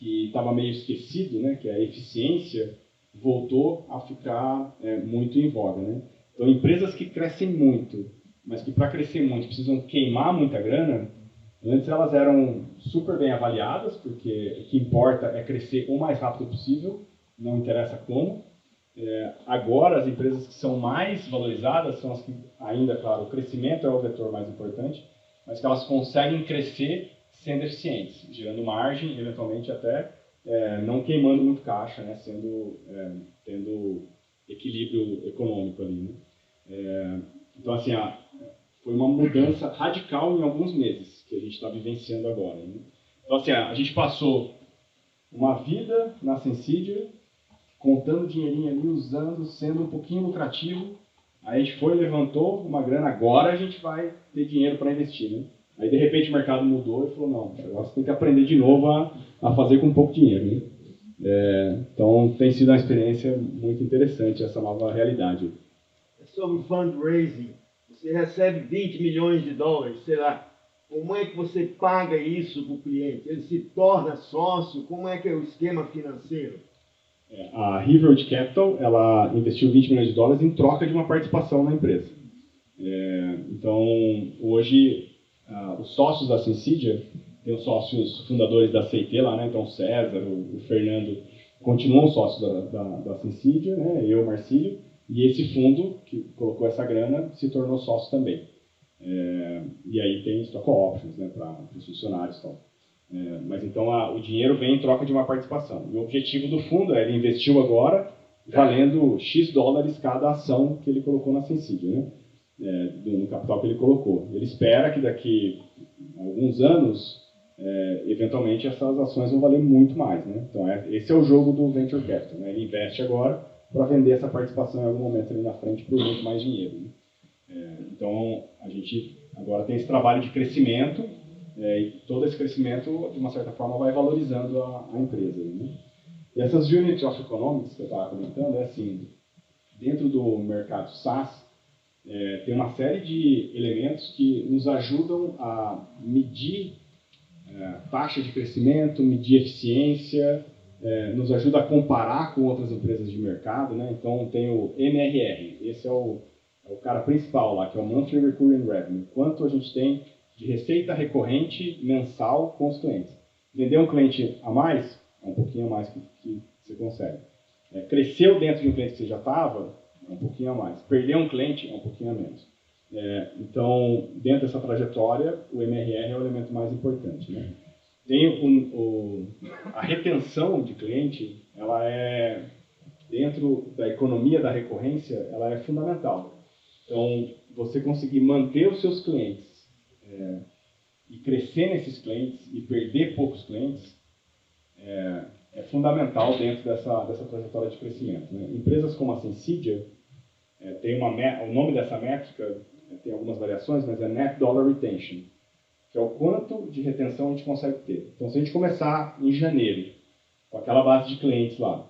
que estava meio esquecido, né, que é a eficiência, voltou a ficar muito em voga, né? Então, empresas que crescem muito, mas que para crescer muito precisam queimar muita grana, antes elas eram super bem avaliadas, porque o que importa é crescer o mais rápido possível, não interessa como. Agora, as empresas que são mais valorizadas são as que, ainda, claro, o crescimento é o vetor mais importante, mas que elas conseguem crescer sendo eficientes, gerando margem, eventualmente até não queimando muito caixa, né, tendo equilíbrio econômico ali, né? Então, assim, foi uma mudança radical em alguns meses que a gente está vivenciando agora, né? Então, assim, a gente passou uma vida na Sensidia, contando dinheirinho ali, usando, sendo um pouquinho lucrativo. Aí a gente foi, levantou uma grana, agora a gente vai ter dinheiro para investir, né? Aí, de repente, o mercado mudou e falou, não, agora você tem que aprender de novo a fazer com pouco dinheiro, né? Então, tem sido uma experiência muito interessante essa nova realidade. Sobre fundraising, você recebe 20 milhões de dólares, sei lá, como é que você paga isso para o cliente? Ele se torna sócio? Como é que é o esquema financeiro? A Riverwood Capital, ela investiu 20 milhões de dólares em troca de uma participação na empresa. Então, hoje, os sócios da Sensidia, tem os sócios fundadores da CIT lá, né? Então, o César, o Fernando, continuam sócios da Sensidia, né? Eu, Marcílio, e esse fundo que colocou essa grana se tornou sócio também. E aí tem stock options, né, para os funcionários e tal. Mas então o dinheiro vem em troca de uma participação. E o objetivo do fundo ele investiu agora valendo X dólares cada ação que ele colocou na Sensidia, né, no capital que ele colocou. Ele espera que daqui a alguns anos, eventualmente, essas ações vão valer muito mais, né? Então, esse é o jogo do Venture Capital, né? Ele investe agora para vender essa participação em algum momento ali na frente por muito mais dinheiro, né? Então, a gente agora tem esse trabalho de crescimento, e todo esse crescimento, de uma certa forma, vai valorizando a empresa, né? E essas Unit of Economics que eu estava comentando, assim, dentro do mercado SaaS, tem uma série de elementos que nos ajudam a medir taxa de crescimento, medir eficiência, nos ajuda a comparar com outras empresas de mercado, né? Então, tem o MRR, esse é o cara principal lá, que é o Monthly Recurring Revenue. Quanto a gente tem de receita recorrente mensal com os clientes. Vender um cliente a mais, é um pouquinho a mais que você consegue. Cresceu dentro de um cliente que você já estava, é um pouquinho a mais. Perder um cliente, é um pouquinho a menos. Então, dentro dessa trajetória, o MRR é o elemento mais importante, né? Tem a retenção de cliente, ela é, dentro da economia da recorrência, ela é fundamental. Então, você conseguir manter os seus clientes e crescer nesses clientes e perder poucos clientes é fundamental dentro dessa trajetória de crescimento, né? Empresas como a Sensidia, tem o nome dessa métrica, tem algumas variações, mas é Net Dollar Retention, que é o quanto de retenção a gente consegue ter. Então, se a gente começar em janeiro, com aquela base de clientes lá,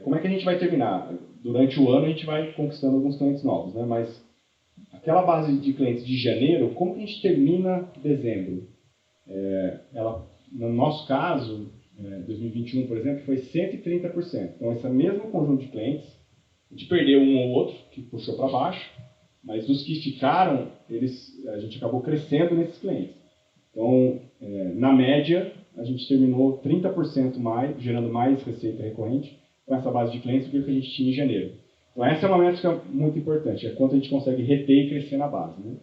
como é que a gente vai terminar? Durante o ano a gente vai conquistando alguns clientes novos, né? Mas aquela base de clientes de janeiro, como que a gente termina dezembro? No nosso caso, 2021, por exemplo, foi 130%. Então, esse mesmo conjunto de clientes, a gente perdeu um ou outro, que puxou para baixo, mas dos que ficaram, a gente acabou crescendo nesses clientes. Então, na média, a gente terminou 30% mais, gerando mais receita recorrente com essa base de clientes do que a gente tinha em janeiro. Então, essa é uma métrica muito importante, é quanto a gente consegue reter e crescer na base, né?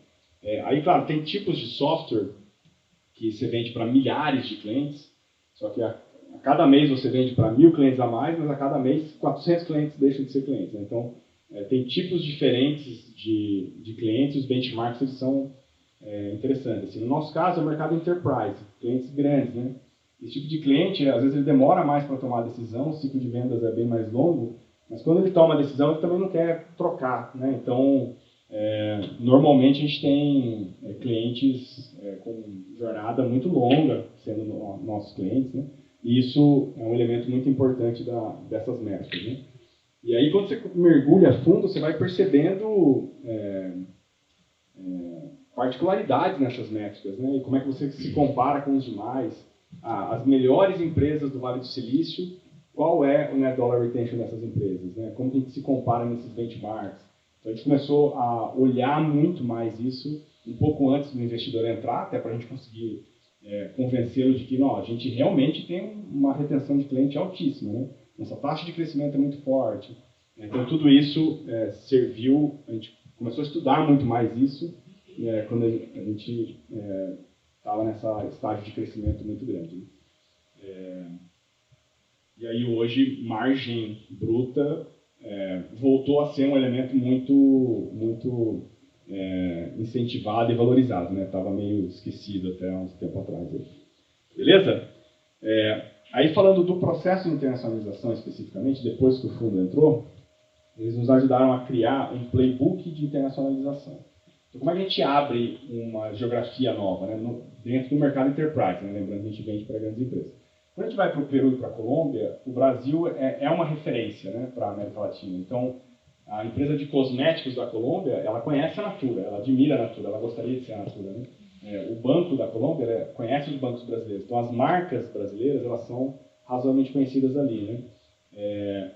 Aí, claro, tem tipos de software que você vende para milhares de clientes, só que a cada mês você vende para 1.000 clientes a mais, mas a cada mês 400 clientes deixam de ser clientes, né? Então, tem tipos diferentes de clientes, os benchmarks eles são interessantes. Assim, no nosso caso, é o mercado enterprise, clientes grandes, né? Esse tipo de cliente, às vezes ele demora mais para tomar a decisão, o ciclo de vendas é bem mais longo, mas quando ele toma a decisão, ele também não quer trocar, né? Então, normalmente a gente tem clientes com jornada muito longa, sendo nossos clientes, né? E isso é um elemento muito importante dessas métricas, né? E aí, quando você mergulha a fundo, você vai percebendo particularidades nessas métricas, né? E como é que você se compara com os demais. as melhores empresas do Vale do Silício, qual é o Net Dollar Retention dessas empresas, né? Como que a gente se compara nesses benchmarks. Então a gente começou a olhar muito mais isso um pouco antes do investidor entrar, até para a gente conseguir convencê-lo de que não, a gente realmente tem uma retenção de cliente altíssima, né? Nossa taxa de crescimento é muito forte. Então tudo isso serviu, a gente começou a estudar muito mais isso quando a gente estava nessa estágio de crescimento muito grande. E aí hoje, margem bruta voltou a ser um elemento muito incentivado e valorizado, né? Estava meio esquecido até uns tempo atrás. Beleza? Aí falando do processo de internacionalização especificamente, depois que o fundo entrou, eles nos ajudaram a criar um playbook de internacionalização. Então, como é que a gente abre uma geografia nova, né, dentro do mercado enterprise, né, lembrando que a gente vende para grandes empresas? Quando a gente vai para o Peru e para a Colômbia, o Brasil é uma referência, né, para a América Latina. Então, a empresa de cosméticos da Colômbia, ela conhece a Natura, ela admira a Natura, ela gostaria de ser a Natura, né? O banco da Colômbia conhece os bancos brasileiros. Então, as marcas brasileiras, elas são razoavelmente conhecidas ali, né?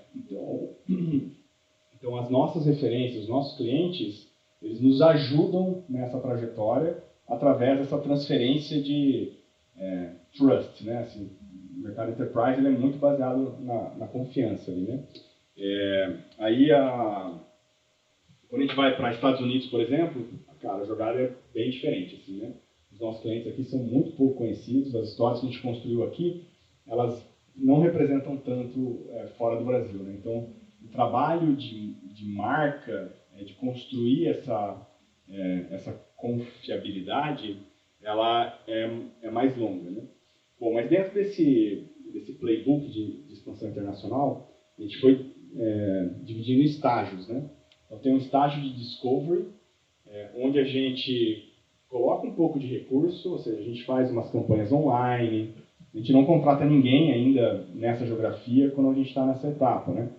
Então, as nossas referências, os nossos clientes, eles nos ajudam nessa trajetória através dessa transferência de trust, né? Assim, o mercado enterprise ele é muito baseado na confiança ali, né? Quando a gente vai para Estados Unidos, por exemplo, cara, a jogada é bem diferente, assim, né? Os nossos clientes aqui são muito pouco conhecidos, as histórias que a gente construiu aqui, elas não representam tanto fora do Brasil, né? Então, o trabalho de marca, de construir essa confiabilidade, ela é mais longa, né? Bom, mas dentro desse playbook de expansão internacional, a gente foi dividindo em estágios, né? Então tem um estágio de discovery, onde a gente coloca um pouco de recurso, ou seja, a gente faz umas campanhas online, a gente não contrata ninguém ainda nessa geografia quando a gente está nessa etapa, né?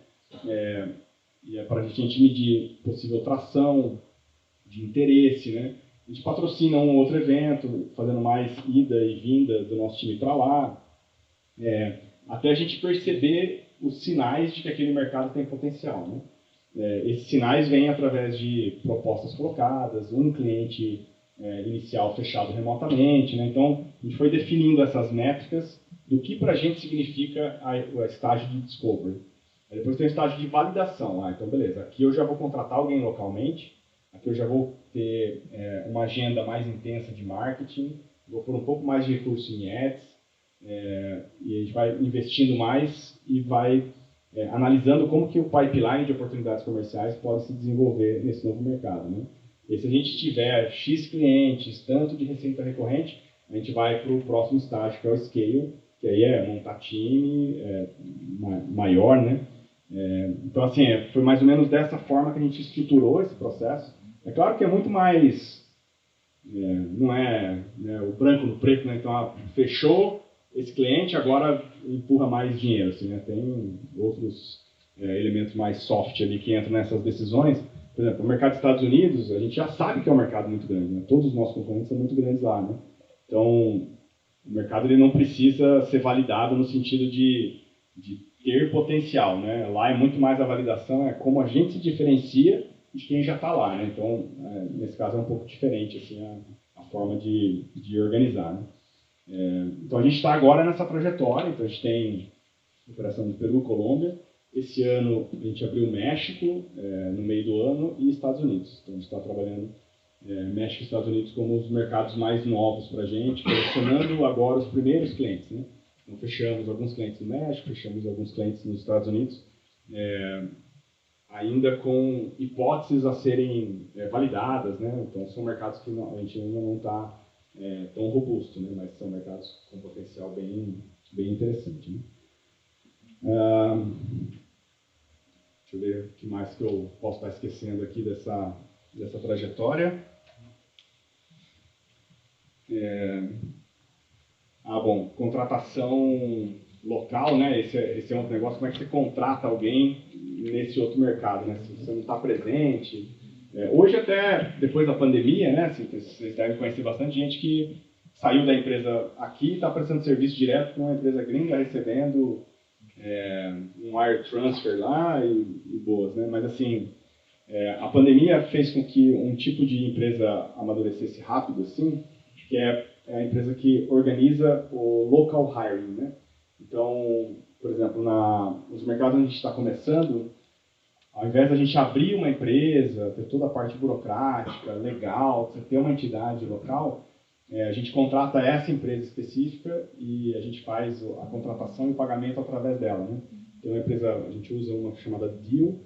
E é para a gente medir possível tração de interesse, né? A gente patrocina um outro evento, fazendo mais ida e vinda do nosso time para lá, até a gente perceber os sinais de que aquele mercado tem potencial, né? Esses sinais vêm através de propostas colocadas, um cliente inicial fechado remotamente, né? Então, a gente foi definindo essas métricas do que para a gente significa o estágio de discovery. Aí depois tem o estágio de validação. Então, beleza, aqui eu já vou contratar alguém localmente, aqui eu já vou ter uma agenda mais intensa de marketing, vou pôr um pouco mais de recurso em ads, e a gente vai investindo mais e vai analisando como que o pipeline de oportunidades comerciais pode se desenvolver nesse novo mercado, né? E se a gente tiver X clientes, tanto de receita recorrente, a gente vai para o próximo estágio, que é o scale, que aí é montar time maior, né? Então, assim, foi mais ou menos dessa forma que a gente estruturou esse processo. É claro que é muito mais, não é, né, o branco no preto, né? Então, fechou esse cliente, agora empurra mais dinheiro, assim, né? Tem outros elementos mais soft ali que entram nessas decisões. Por exemplo, o mercado dos Estados Unidos, a gente já sabe que é um mercado muito grande, né? Todos os nossos concorrentes são muito grandes lá, né? Então, o mercado ele não precisa ser validado no sentido de ter potencial, né? Lá é muito mais a validação, como a gente se diferencia de quem já está lá, né? Então, nesse caso é um pouco diferente assim, a forma de organizar, né? Então a gente está agora nessa trajetória, então a gente tem operação no Peru, Colômbia, esse ano a gente abriu México no meio do ano e Estados Unidos, então a gente está trabalhando México e Estados Unidos como os mercados mais novos para a gente, selecionando agora os primeiros clientes, né? Então fechamos alguns clientes no México, fechamos alguns clientes nos Estados Unidos, ainda com hipóteses a serem validadas, né? Então são mercados que a gente ainda não está tão robusto, né? Mas são mercados com potencial bem interessante, né? Deixa eu ver o que mais que eu posso estar esquecendo aqui dessa trajetória. Bom, contratação local, né? Esse é outro negócio. Como é que você contrata alguém nesse outro mercado, né? Se você não está presente. Hoje até, depois da pandemia, né? Assim, vocês devem conhecer bastante gente que saiu da empresa aqui e está prestando serviço direto para uma empresa gringa, recebendo um wire transfer lá e boas, né? Mas assim, a pandemia fez com que um tipo de empresa amadurecesse rápido, assim, que é a empresa que organiza o local hiring, né? Então, por exemplo, nos mercados onde a gente está começando, ao invés da gente abrir uma empresa, ter toda a parte burocrática, legal, você ter uma entidade local, a gente contrata essa empresa específica e a gente faz a contratação e o pagamento através dela, né? Tem uma empresa, a gente usa uma chamada Deal,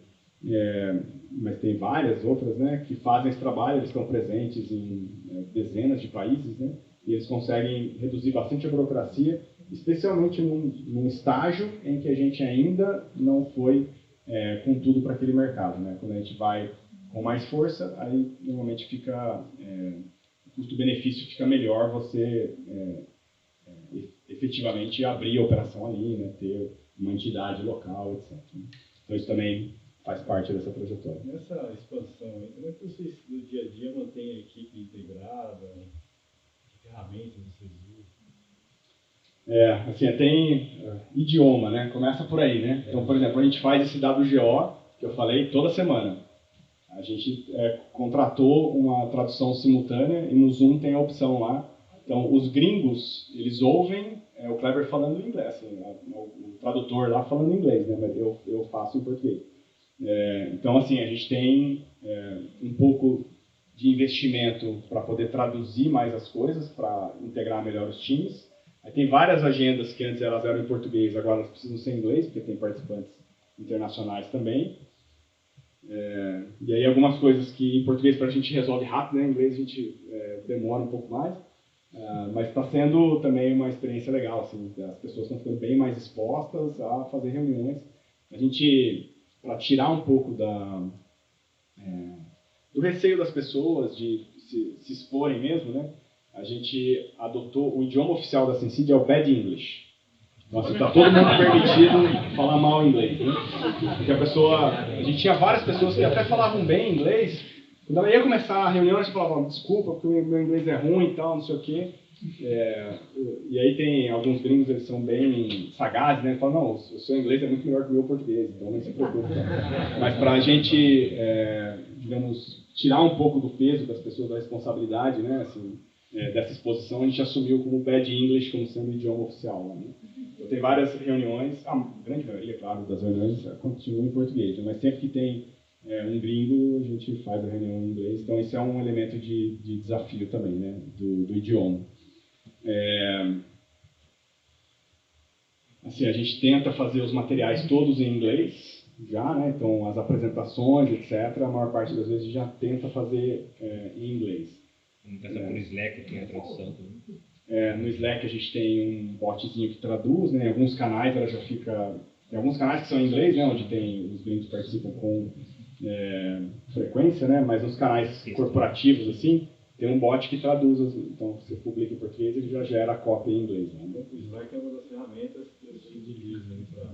mas tem várias outras, né, que fazem esse trabalho, eles estão presentes em dezenas de países, né, e eles conseguem reduzir bastante a burocracia, especialmente num estágio em que a gente ainda não foi com tudo para aquele mercado, né? Quando a gente vai com mais força, aí normalmente fica o custo-benefício fica melhor você efetivamente abrir a operação ali, né? Ter uma entidade local, etc. Então isso também faz parte dessa trajetória. Nessa expansão, como é que vocês no dia a dia mantêm a equipe integrada? Que ferramentas vocês usam? Assim, tem idioma, né? Começa por aí, né? Então, por exemplo, a gente faz esse WGO, que eu falei, toda semana. A gente contratou uma tradução simultânea e no Zoom tem a opção lá. Então, os gringos, eles ouvem o Kleber falando em inglês, assim, o tradutor lá falando em inglês, né? Mas eu faço em português. Então, assim, a gente tem um pouco de investimento para poder traduzir mais as coisas, para integrar melhor os times. Aí tem várias agendas que antes elas eram em português, agora elas precisam ser em inglês, porque tem participantes internacionais também. E aí algumas coisas que em português para a gente resolve rápido, né? Em inglês a gente demora um pouco mais. Mas está sendo também uma experiência legal, assim, as pessoas estão ficando bem mais expostas a fazer reuniões. A gente, para tirar um pouco do receio das pessoas de se exporem mesmo, né? A gente adotou o idioma oficial da Sensid é o Bad English. Nossa, está todo mundo permitido falar mal inglês, né? Porque a gente tinha várias pessoas que até falavam bem inglês. Quando ela ia começar a reunião, a gente falava, desculpa, porque o meu inglês é ruim e tal, não sei o quê. E aí tem alguns gringos, eles são bem sagazes, né? Falam, não, o seu inglês é muito melhor que o meu português, então não se preocupe. Mas para a gente, digamos, tirar um pouco do peso das pessoas, da responsabilidade, né? Assim, dessa exposição, a gente assumiu como Bad English como sendo o idioma oficial. Né? Então tem várias reuniões, a grande maioria, claro, das reuniões continua em português, mas sempre que tem um gringo, a gente faz a reunião em inglês. Então isso é um elemento de desafio também, né? do idioma. Assim, a gente tenta fazer os materiais todos em inglês, já, né? Então as apresentações, etc., a maior parte das vezes já tenta fazer em inglês. Por Slack tem a tradução também. No Slack a gente tem um botzinho que traduz, né? Em alguns canais ela já fica... Tem alguns canais que são em inglês, né? Onde os gringos participam com frequência, né? Mas nos canais corporativos, assim, tem um bot que traduz. Então, você publica em português, ele já gera a cópia em inglês. Né? O Slack é uma das ferramentas que a gente utiliza para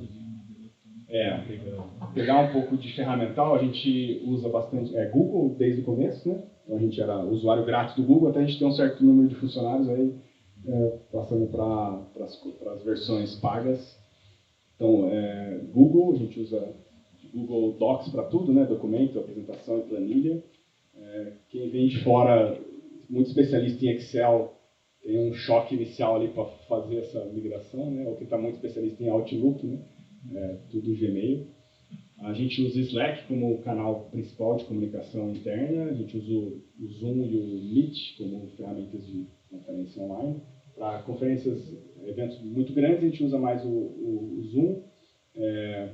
pegar um pouco de ferramental, a gente usa bastante Google desde o começo, né? Então a gente era usuário grátis do Google, até a gente ter um certo número de funcionários, aí passando para as versões pagas. Então, Google, a gente usa Google Docs para tudo, né? Documento, apresentação e planilha. Quem vem de fora, muito especialista em Excel, tem um choque inicial ali para fazer essa migração, né? Ou quem está muito especialista em Outlook, né? Tudo Gmail. A gente usa Slack como canal principal de comunicação interna, a gente usa o Zoom e o Meet como ferramentas de conferência online. Para conferências, eventos muito grandes, a gente usa mais o Zoom.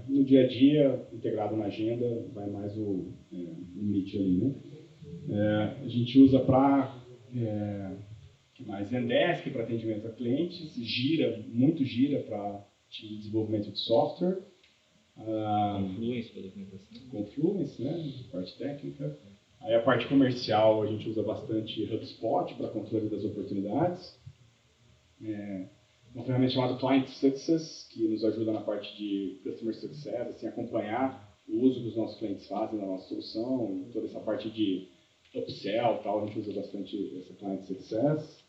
No dia a dia, integrado na agenda, vai mais o Meet ali, né? A gente usa para Zendesk para atendimento a clientes, muito Gira para desenvolvimento de software. Confluence para documentação. Confluence, né? Parte técnica. Aí a parte comercial a gente usa bastante HubSpot para controle das oportunidades. Uma ferramenta chamada Client Success, que nos ajuda na parte de Customer Success, assim, acompanhar o uso que os nossos clientes fazem na nossa solução, toda essa parte de upsell, tal, a gente usa bastante essa Client Success.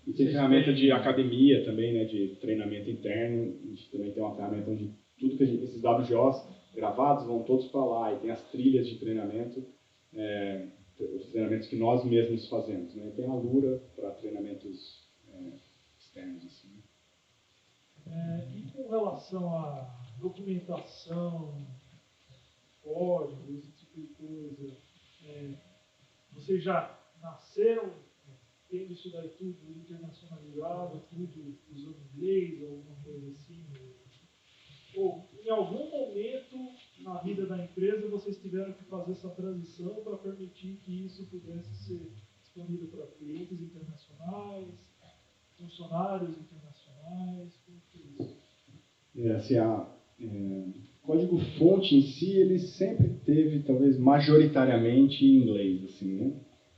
E tem ferramenta de academia também, né, de treinamento interno. A gente também tem uma ferramenta onde tudo que esses WGOs gravados vão todos para lá. E tem as trilhas de treinamento, os treinamentos que nós mesmos fazemos. Né? Tem a Lura para treinamentos externos. Assim, né? E com relação à documentação, códigos, esse tipo de coisa, vocês já nasceram tendo isso daí tudo internacionalizado, tudo usando inglês, alguma coisa assim? Ou em algum momento na vida da empresa vocês tiveram que fazer essa transição para permitir que isso pudesse ser disponível para clientes internacionais, funcionários internacionais? Como que é isso? Assim, o código-fonte em si, ele sempre teve, talvez, majoritariamente em inglês, assim, né?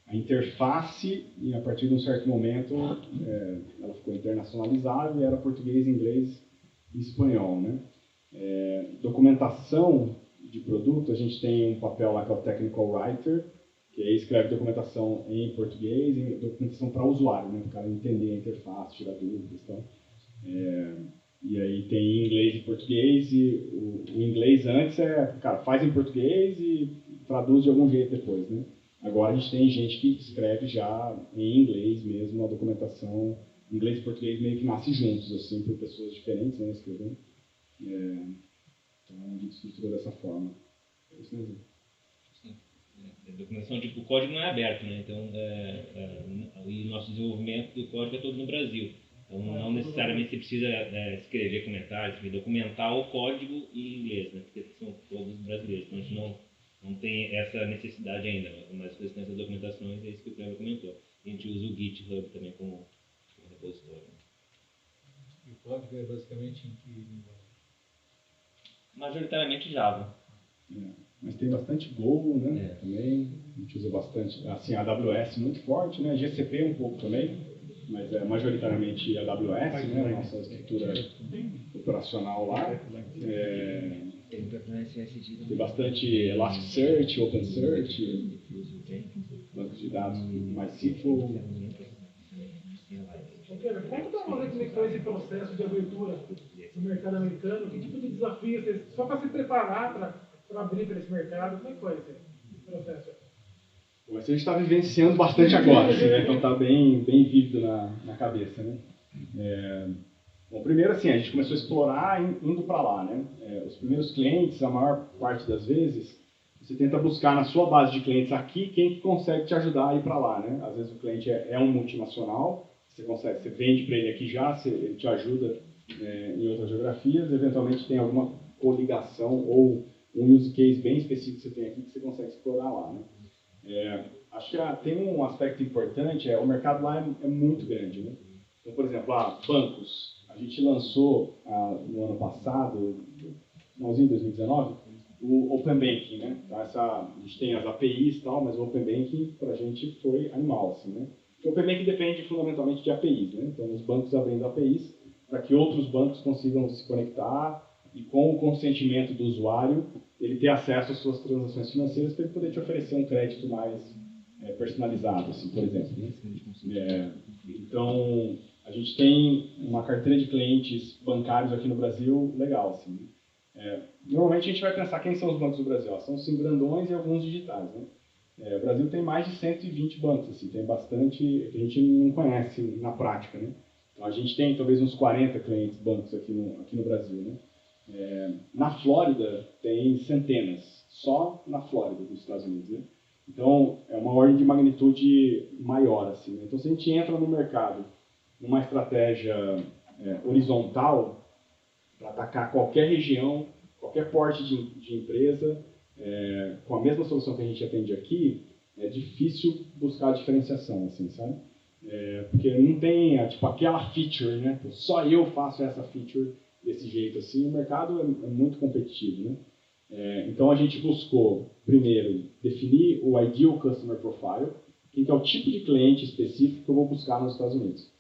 A interface, e a partir de um certo momento, ela ficou internacionalizada e era português, inglês e espanhol, né? Documentação de produto, a gente tem um papel lá que é o Technical Writer, que aí escreve documentação em português e documentação para o usuário, né? Para o cara entender a interface, tirar dúvidas e tal. E aí tem inglês e português, e o inglês antes cara, faz em português e traduz de algum jeito depois, né? Agora a gente tem gente que escreve já em inglês mesmo, a documentação, inglês e português meio que nascem juntos, assim, por pessoas diferentes, né, escrevendo. Então a gente estrutura dessa forma. É isso mesmo. A documentação, tipo, o código não é aberto, né? Então, o nosso desenvolvimento do código é todo no Brasil. Então, não necessariamente você precisa escrever comentários, documentar o código em inglês, né? Porque são todos brasileiros. Então, a gente não tem essa necessidade ainda, mas questão dessas documentações é isso que o Cleber comentou. A gente usa o GitHub também como repositório. E o código é basicamente em que linguagem? Majoritariamente Java. Mas tem bastante Go, né? Também. A gente usa bastante, assim, a AWS muito forte, né? GCP um pouco também, mas é majoritariamente AWS, né? A nossa estrutura operacional lá. Tem bastante Elasticsearch, OpenSearch, bancos de dados MySQL. Conta para nós como é que foi esse processo de abertura no mercado americano, que tipo de desafio vocês, só para se preparar para abrir para esse mercado, como é que foi esse processo? Bom, isso a gente está vivenciando bastante agora, assim, né? Então está bem vívido na cabeça, né? Bom, primeiro assim, a gente começou a explorar indo para lá, né? Os primeiros clientes, a maior parte das vezes, você tenta buscar na sua base de clientes aqui quem que consegue te ajudar a ir para lá, né? Às vezes o cliente é um multinacional, você vende para ele aqui já, ele te ajuda em outras geografias, eventualmente tem alguma coligação ou um use case bem específico que você tem aqui que você consegue explorar lá, né? Acho que tem um aspecto importante, o mercado lá é muito grande, né? Então, por exemplo, bancos. A gente lançou no ano passado, finalzinho de 2019, o Open Banking, né? Então, a gente tem as APIs e tal, mas o Open Banking para a gente foi animal, assim, né? Porque o Open Banking depende fundamentalmente de APIs, né? Então, os bancos abrindo APIs para que outros bancos consigam se conectar e com o consentimento do usuário, ele ter acesso às suas transações financeiras para ele poder te oferecer um crédito mais personalizado, assim, por exemplo, né? Então, a gente tem uma carteira de clientes bancários aqui no Brasil legal, assim. Normalmente a gente vai pensar quem são os bancos do Brasil. São os grandões e alguns digitais, né? O Brasil tem mais de 120 bancos, assim, tem bastante que a gente não conhece na prática, né? Então a gente tem talvez uns 40 clientes bancos aqui no Brasil, né? Na Flórida tem centenas, só na Flórida dos Estados Unidos, né? Então é uma ordem de magnitude maior, assim, né? Então se a gente entra no mercado numa estratégia horizontal para atacar qualquer região, qualquer porte de empresa, com a mesma solução que a gente atende aqui, é difícil buscar a diferenciação, assim, sabe? Porque não tem aquela feature, né? Só eu faço essa feature desse jeito, assim. O mercado é muito competitivo, né? Então a gente buscou, primeiro, definir o Ideal Customer Profile, que é o tipo de cliente específico que eu vou buscar nos Estados Unidos.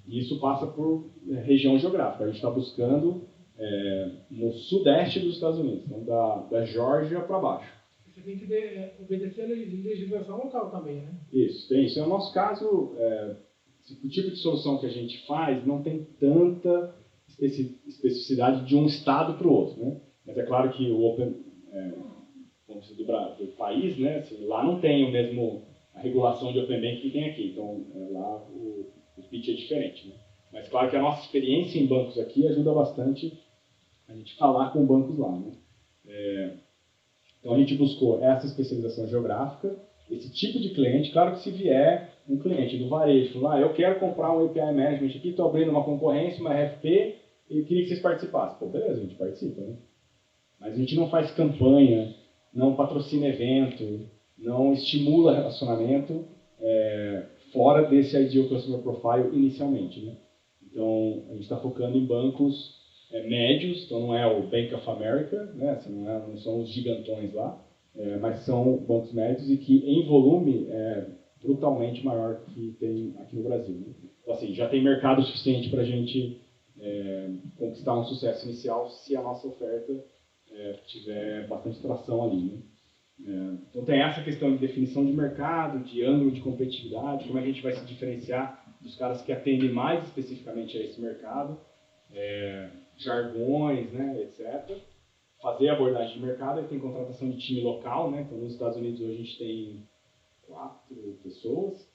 E isso passa por região geográfica. A gente está buscando no sudeste dos Estados Unidos, então da Geórgia para baixo. Você tem que obedecer a legislação local também, né? Isso, tem. Isso é o nosso caso, o tipo de solução que a gente faz não tem tanta especificidade de um estado para o outro, né? Mas é claro que o Open, vamos dizer, do país, né? Assim, lá não tem o mesmo a regulação de Open Bank que tem aqui, então lá o pitch é diferente, né? Mas claro que a nossa experiência em bancos aqui ajuda bastante a gente falar com bancos lá, né? Então a gente buscou essa especialização geográfica, esse tipo de cliente. Claro que se vier um cliente do varejo, falar, eu quero comprar um API Management aqui, estou abrindo uma concorrência, uma RFP, e eu queria que vocês participassem. Pô, beleza, a gente participa, né? Mas a gente não faz campanha, não patrocina evento, não estimula relacionamento fora desse Ideal Customer Profile inicialmente, né? Então a gente está focando em bancos médios, então não é o Bank of America, né? Assim, não são os gigantões lá, mas são bancos médios e que em volume é brutalmente maior que tem aqui no Brasil, né? Então assim, já tem mercado suficiente para a gente conquistar um sucesso inicial se a nossa oferta tiver bastante tração ali, né? Então tem essa questão de definição de mercado, de ângulo de competitividade, como é que a gente vai se diferenciar dos caras que atendem mais especificamente a esse mercado, jargões, né, etc. Fazer a abordagem de mercado, e tem contratação de time local, né? Então nos Estados Unidos hoje a gente tem 4 pessoas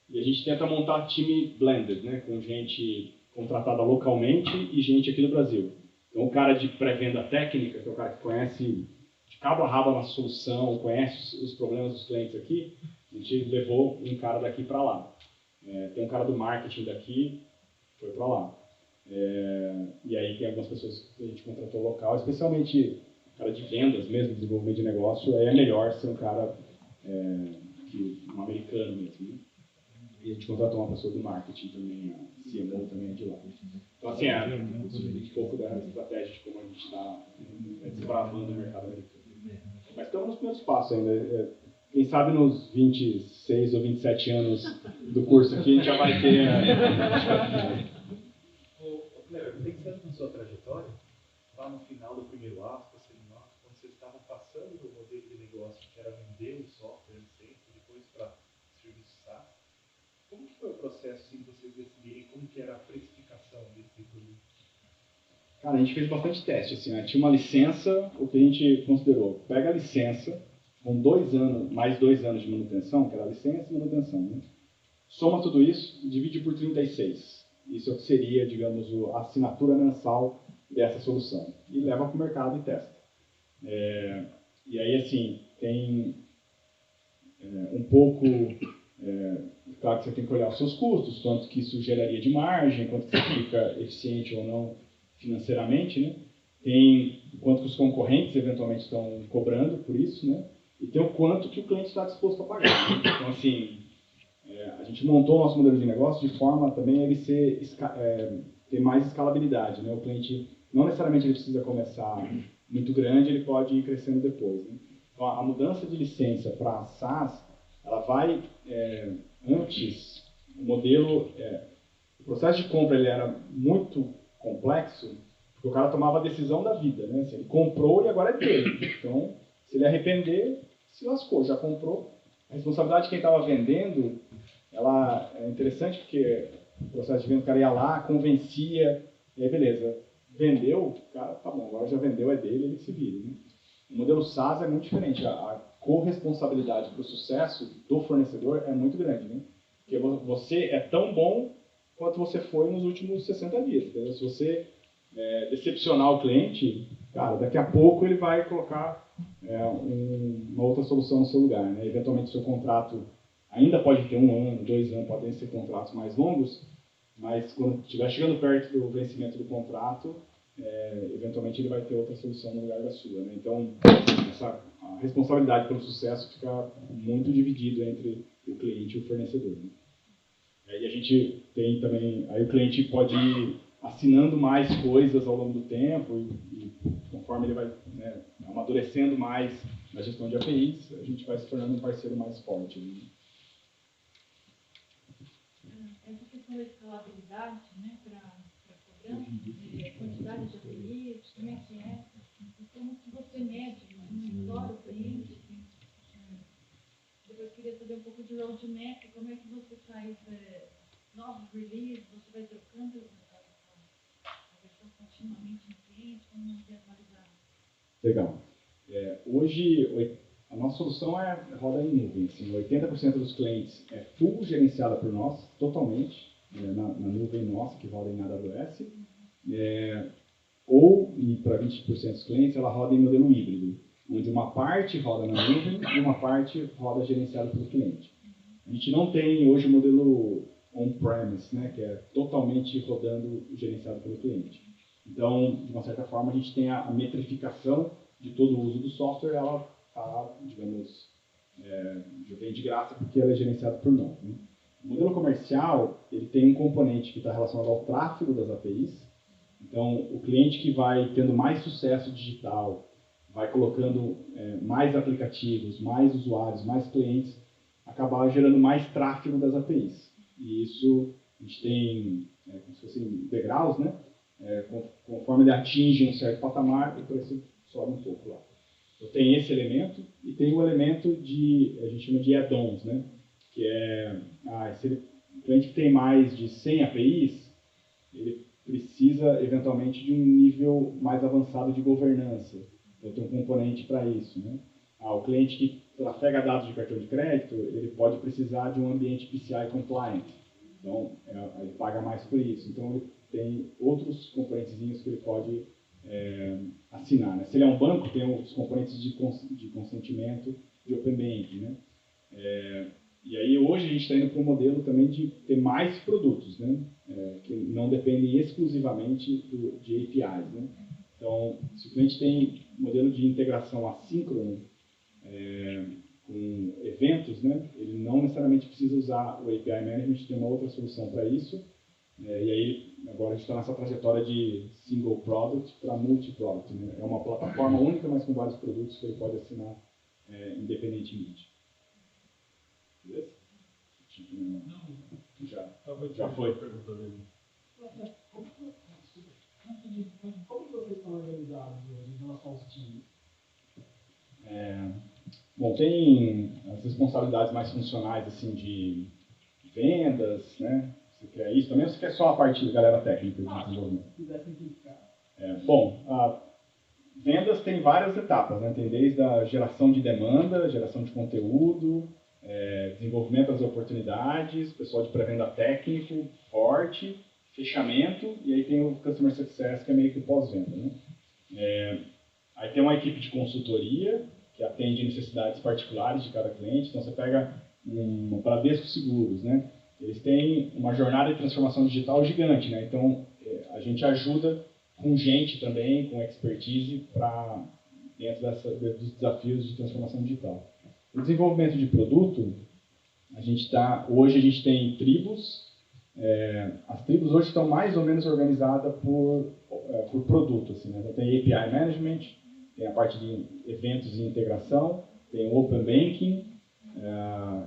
e a gente tenta montar time blended, né, com gente contratada localmente e gente aqui do Brasil. Então o cara de pré-venda técnica, que é o cara que conhece de cabo a rabo a nossa solução, conhece os problemas dos clientes aqui, a gente levou um cara daqui para lá. Tem um cara do marketing daqui, foi para lá. E aí tem algumas pessoas que a gente contratou local, especialmente o cara de vendas mesmo, desenvolvimento de negócio, aí é melhor ser um cara, um americano mesmo, né? E a gente contratou uma pessoa do marketing também, a CMO também é de lá. Então assim, um pouco da estratégia de como a gente está desbravando o mercado americano. Mas estamos nos primeiros passos ainda. Quem sabe nos 26 ou 27 anos do curso aqui a gente já vai ter... Pensando na sua trajetória, lá no final do primeiro ato, segundo ato, quando vocês estavam passando do modelo de negócio que era vender o software sempre, depois para serviço SaaS, como que foi o processo assim, de vocês decidirem como que era a precificação desse produto? Cara, a gente fez bastante teste, assim, né? Tinha uma licença, o que a gente considerou, pega a licença, com 2 anos, mais 2 anos de manutenção, que era a licença e manutenção, né? Soma tudo isso, divide por 36. Isso é o que seria, digamos, a assinatura mensal dessa solução. E leva para o mercado e testa. E aí, assim, tem um pouco... claro que você tem que olhar os seus custos, quanto que isso geraria de margem, quanto que você fica eficiente ou não financeiramente, né? Tem o quanto que os concorrentes eventualmente estão cobrando por isso, né? E tem o quanto que o cliente está disposto a pagar, né? Então, assim, a gente montou o nosso modelo de negócio de forma também a ele ter mais escalabilidade, né? O cliente não necessariamente ele precisa começar muito grande, ele pode ir crescendo depois, né? Então, a mudança de licença para SaaS, ela vai antes, o modelo, o processo de compra ele era muito complexo, porque o cara tomava a decisão da vida, né? Assim, ele comprou e agora é dele. Então, se ele arrepender, se lascou, já comprou. A responsabilidade de quem estava vendendo, ela é interessante porque o processo de venda, o cara ia lá, convencia, e aí beleza, vendeu, o cara, tá bom, agora já vendeu, é dele, ele se vira, né? O modelo SaaS é muito diferente, a corresponsabilidade para o sucesso do fornecedor é muito grande, né? Porque você é tão bom quanto você foi nos últimos 60 dias, entendeu? Se você decepcionar o cliente, cara, daqui a pouco ele vai colocar uma outra solução no seu lugar, né? Eventualmente o seu contrato ainda pode ter 1 ano, 2 anos, podem ser contratos mais longos, mas quando estiver chegando perto do vencimento do contrato, eventualmente ele vai ter outra solução no lugar da sua, né? Então, a responsabilidade pelo sucesso fica muito dividida entre o cliente e o fornecedor, né? Aí a gente tem também, aí o cliente pode ir assinando mais coisas ao longo do tempo e conforme ele vai, né, amadurecendo mais na gestão de APIs, a gente vai se tornando um parceiro mais forte, né? Essa questão da escalabilidade, né, para cobrança, quantidade de APIs, como é que é? E como que você mede, monitora o cliente? Depois queria saber um pouco de roadmap, como é que você faz novos Legal. Hoje, a nossa solução roda em nuvem. Assim, 80% dos clientes é full gerenciada por nós, totalmente, na nuvem nossa, que roda em AWS. Ou, para 20% dos clientes, ela roda em modelo híbrido, onde uma parte roda na nuvem e uma parte roda gerenciada pelo cliente. A gente não tem hoje o modelo on-premise, né, que é totalmente rodando gerenciado pelo cliente. Então, de uma certa forma, a gente tem a metrificação de todo o uso do software, ela está, digamos, já vem de graça porque ela é gerenciada por nós. Né? O modelo comercial, ele tem um componente que está relacionado ao tráfego das APIs. Então, o cliente que vai tendo mais sucesso digital, vai colocando mais aplicativos, mais usuários, mais clientes, acaba gerando mais tráfego das APIs. E isso, a gente tem, como se fossem degraus, né? Conforme ele atinge um certo patamar, o preço sobe um pouco lá. Então, tem esse elemento e tem o elemento a gente chama de add-ons, né? Que o cliente que tem mais de 100 APIs, ele precisa, eventualmente, de um nível mais avançado de governança. Então, tem um componente para isso, né? O cliente que trafega dados de cartão de crédito, ele pode precisar de um ambiente PCI compliant. Então, ele paga mais por isso. Então, ele tem outros componentezinhos que ele pode assinar. Né? Se ele é um banco, tem os componentes de consentimento de Open Banking. Né? E aí, hoje, a gente está indo para um modelo também de ter mais produtos, né? Que não dependem exclusivamente de APIs. Né? Então, se o cliente tem modelo de integração assíncrono com eventos, né? Ele não necessariamente precisa usar o API Management, tem uma outra solução para isso. E aí, agora a gente está nessa trajetória de single product para multi-product. Né? É uma plataforma única, mas com vários produtos que ele pode assinar independentemente. Beleza? Já foi. Como vocês estão organizados hoje em relação aos times? Bom, tem as responsabilidades mais funcionais, assim, de vendas, né? Você quer isso também ou você quer só a parte da galera técnica de desenvolvimento? Se quiser simplificar. Vendas tem várias etapas, né? Tem desde a geração de demanda, geração de conteúdo, desenvolvimento das oportunidades, pessoal de pré-venda técnico, forte, fechamento, e aí tem o Customer Success, que é meio que pós-venda, né? Aí tem uma equipe de consultoria, que atende necessidades particulares de cada cliente. Então, você pega um Bradesco Seguros, né? Eles têm uma jornada de transformação digital gigante, né? Então, a gente ajuda com gente também, com expertise, dentro dos desafios de transformação digital. O desenvolvimento de produto, hoje a gente tem tribos. As tribos hoje estão mais ou menos organizadas por produto. Assim, né? Então, tem API Management, tem a parte de eventos e integração, tem o Open Banking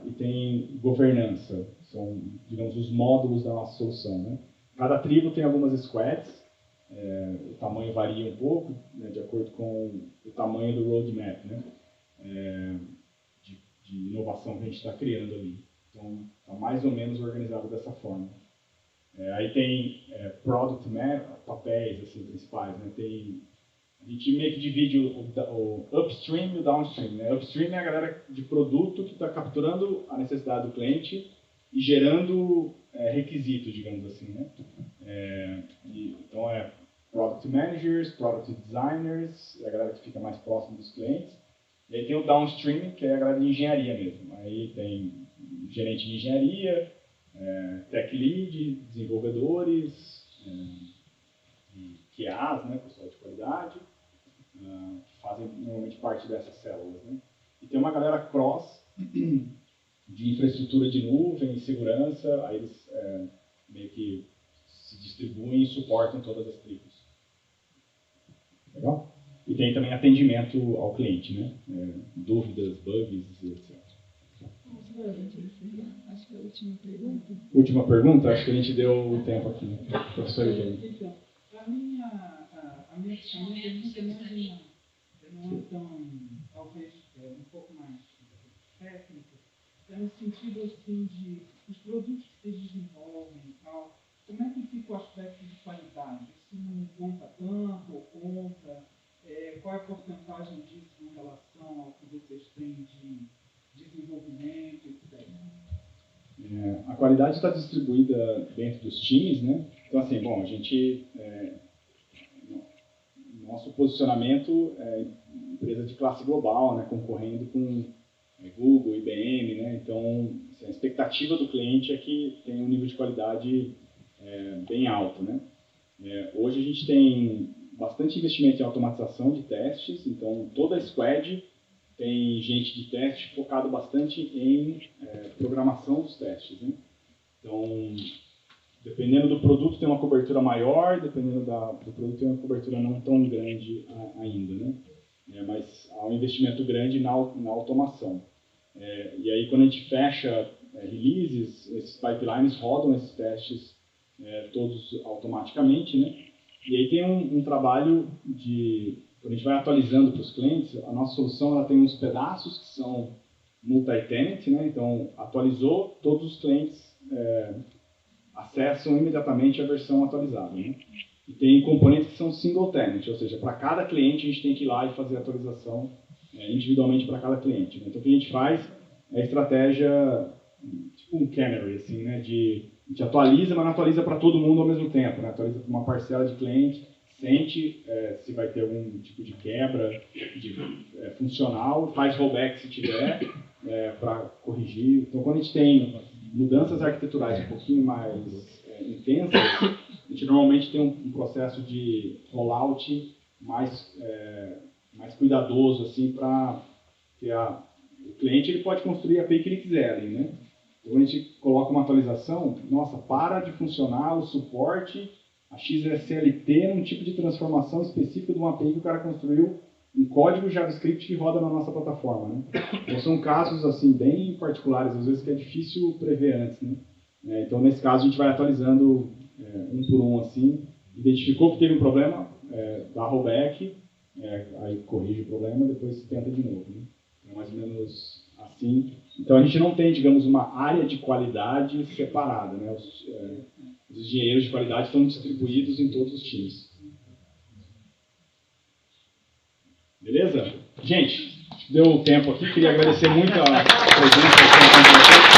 e tem governança. São, digamos, os módulos da nossa solução. Né? Cada tribo tem algumas squads. O tamanho varia um pouco, né, de acordo com o tamanho do roadmap, né, de inovação que a gente está criando ali. Então, está mais ou menos organizado dessa forma. Aí tem product papéis assim, principais. Né, a gente meio que divide o upstream e o downstream. Né? Upstream é a galera de produto que está capturando a necessidade do cliente e gerando requisitos, digamos assim. Né? Então, Product Managers, Product Designers, a galera que fica mais próximo dos clientes. E aí tem o Downstream, que é a galera de engenharia mesmo. Aí tem gerente de engenharia, Tech Lead, desenvolvedores, e QAs, né, pessoal de qualidade, que fazem normalmente parte dessas células. Né? E tem uma galera cross, de infraestrutura de nuvem, segurança, aí eles meio que se distribuem e suportam todas as tribos. Legal? E tem também atendimento ao cliente, né? Dúvidas, bugs, etc. Acho que é a última pergunta. Última pergunta? Acho que a gente deu o tempo aqui. Professor Eugênio. Então, a minha pergunta não é tão, talvez, um pouco mais técnica. É no sentido, assim, de os produtos que vocês desenvolvem e tal, como é que fica o aspecto de qualidade? Isso não conta tanto ou conta? Qual é a porcentagem qualidade está distribuída dentro dos times, né? Então, assim, bom, a gente... nosso posicionamento é empresa de classe global, né? Concorrendo com Google, IBM, né? Então, assim, a expectativa do cliente é que tenha um nível de qualidade bem alto, né? Hoje a gente tem bastante investimento em automatização de testes, então toda a squad tem gente de teste focado bastante em programação dos testes, né? Então, dependendo do produto tem uma cobertura maior, dependendo do produto tem uma cobertura não tão grande ainda, né? Mas há um investimento grande na automação. E aí quando a gente fecha releases, esses pipelines rodam esses testes todos automaticamente, né? E aí tem um trabalho quando a gente vai atualizando para os clientes, a nossa solução ela tem uns pedaços que são multi-tenant, né? Então, atualizou, todos os clientes acessam imediatamente a versão atualizada, né? E tem componentes que são single-tenant, ou seja, para cada cliente a gente tem que ir lá e fazer a atualização individualmente para cada cliente, né? Então, o que a gente faz é a estratégia, tipo um canary, assim, né? A gente atualiza, mas não atualiza para todo mundo ao mesmo tempo, né? Atualiza para uma parcela de cliente, sente se vai ter algum tipo de quebra funcional, faz rollback se tiver, para corrigir. Então, quando a gente tem mudanças arquiteturais um pouquinho mais intensas, a gente normalmente tem um processo de rollout mais cuidadoso, assim, para que o cliente ele pode construir a API que ele quiser ali, né? Então, a gente coloca uma atualização, nossa, para de funcionar o suporte, a XSLT num tipo de transformação específica de uma API que o cara construiu em código JavaScript que roda na nossa plataforma, né? Então, são casos, assim, bem particulares, às vezes que é difícil prever antes, né? Então, nesse caso, a gente vai atualizando um por um, assim, identificou que teve um problema, dá rollback, aí corrige o problema, depois tenta de novo, né? É mais ou menos assim. Então, a gente não tem, digamos, uma área de qualidade separada, né? Os engenheiros de qualidade estão distribuídos em todos os times. Beleza? Gente, deu tempo aqui. Queria agradecer muito a presença.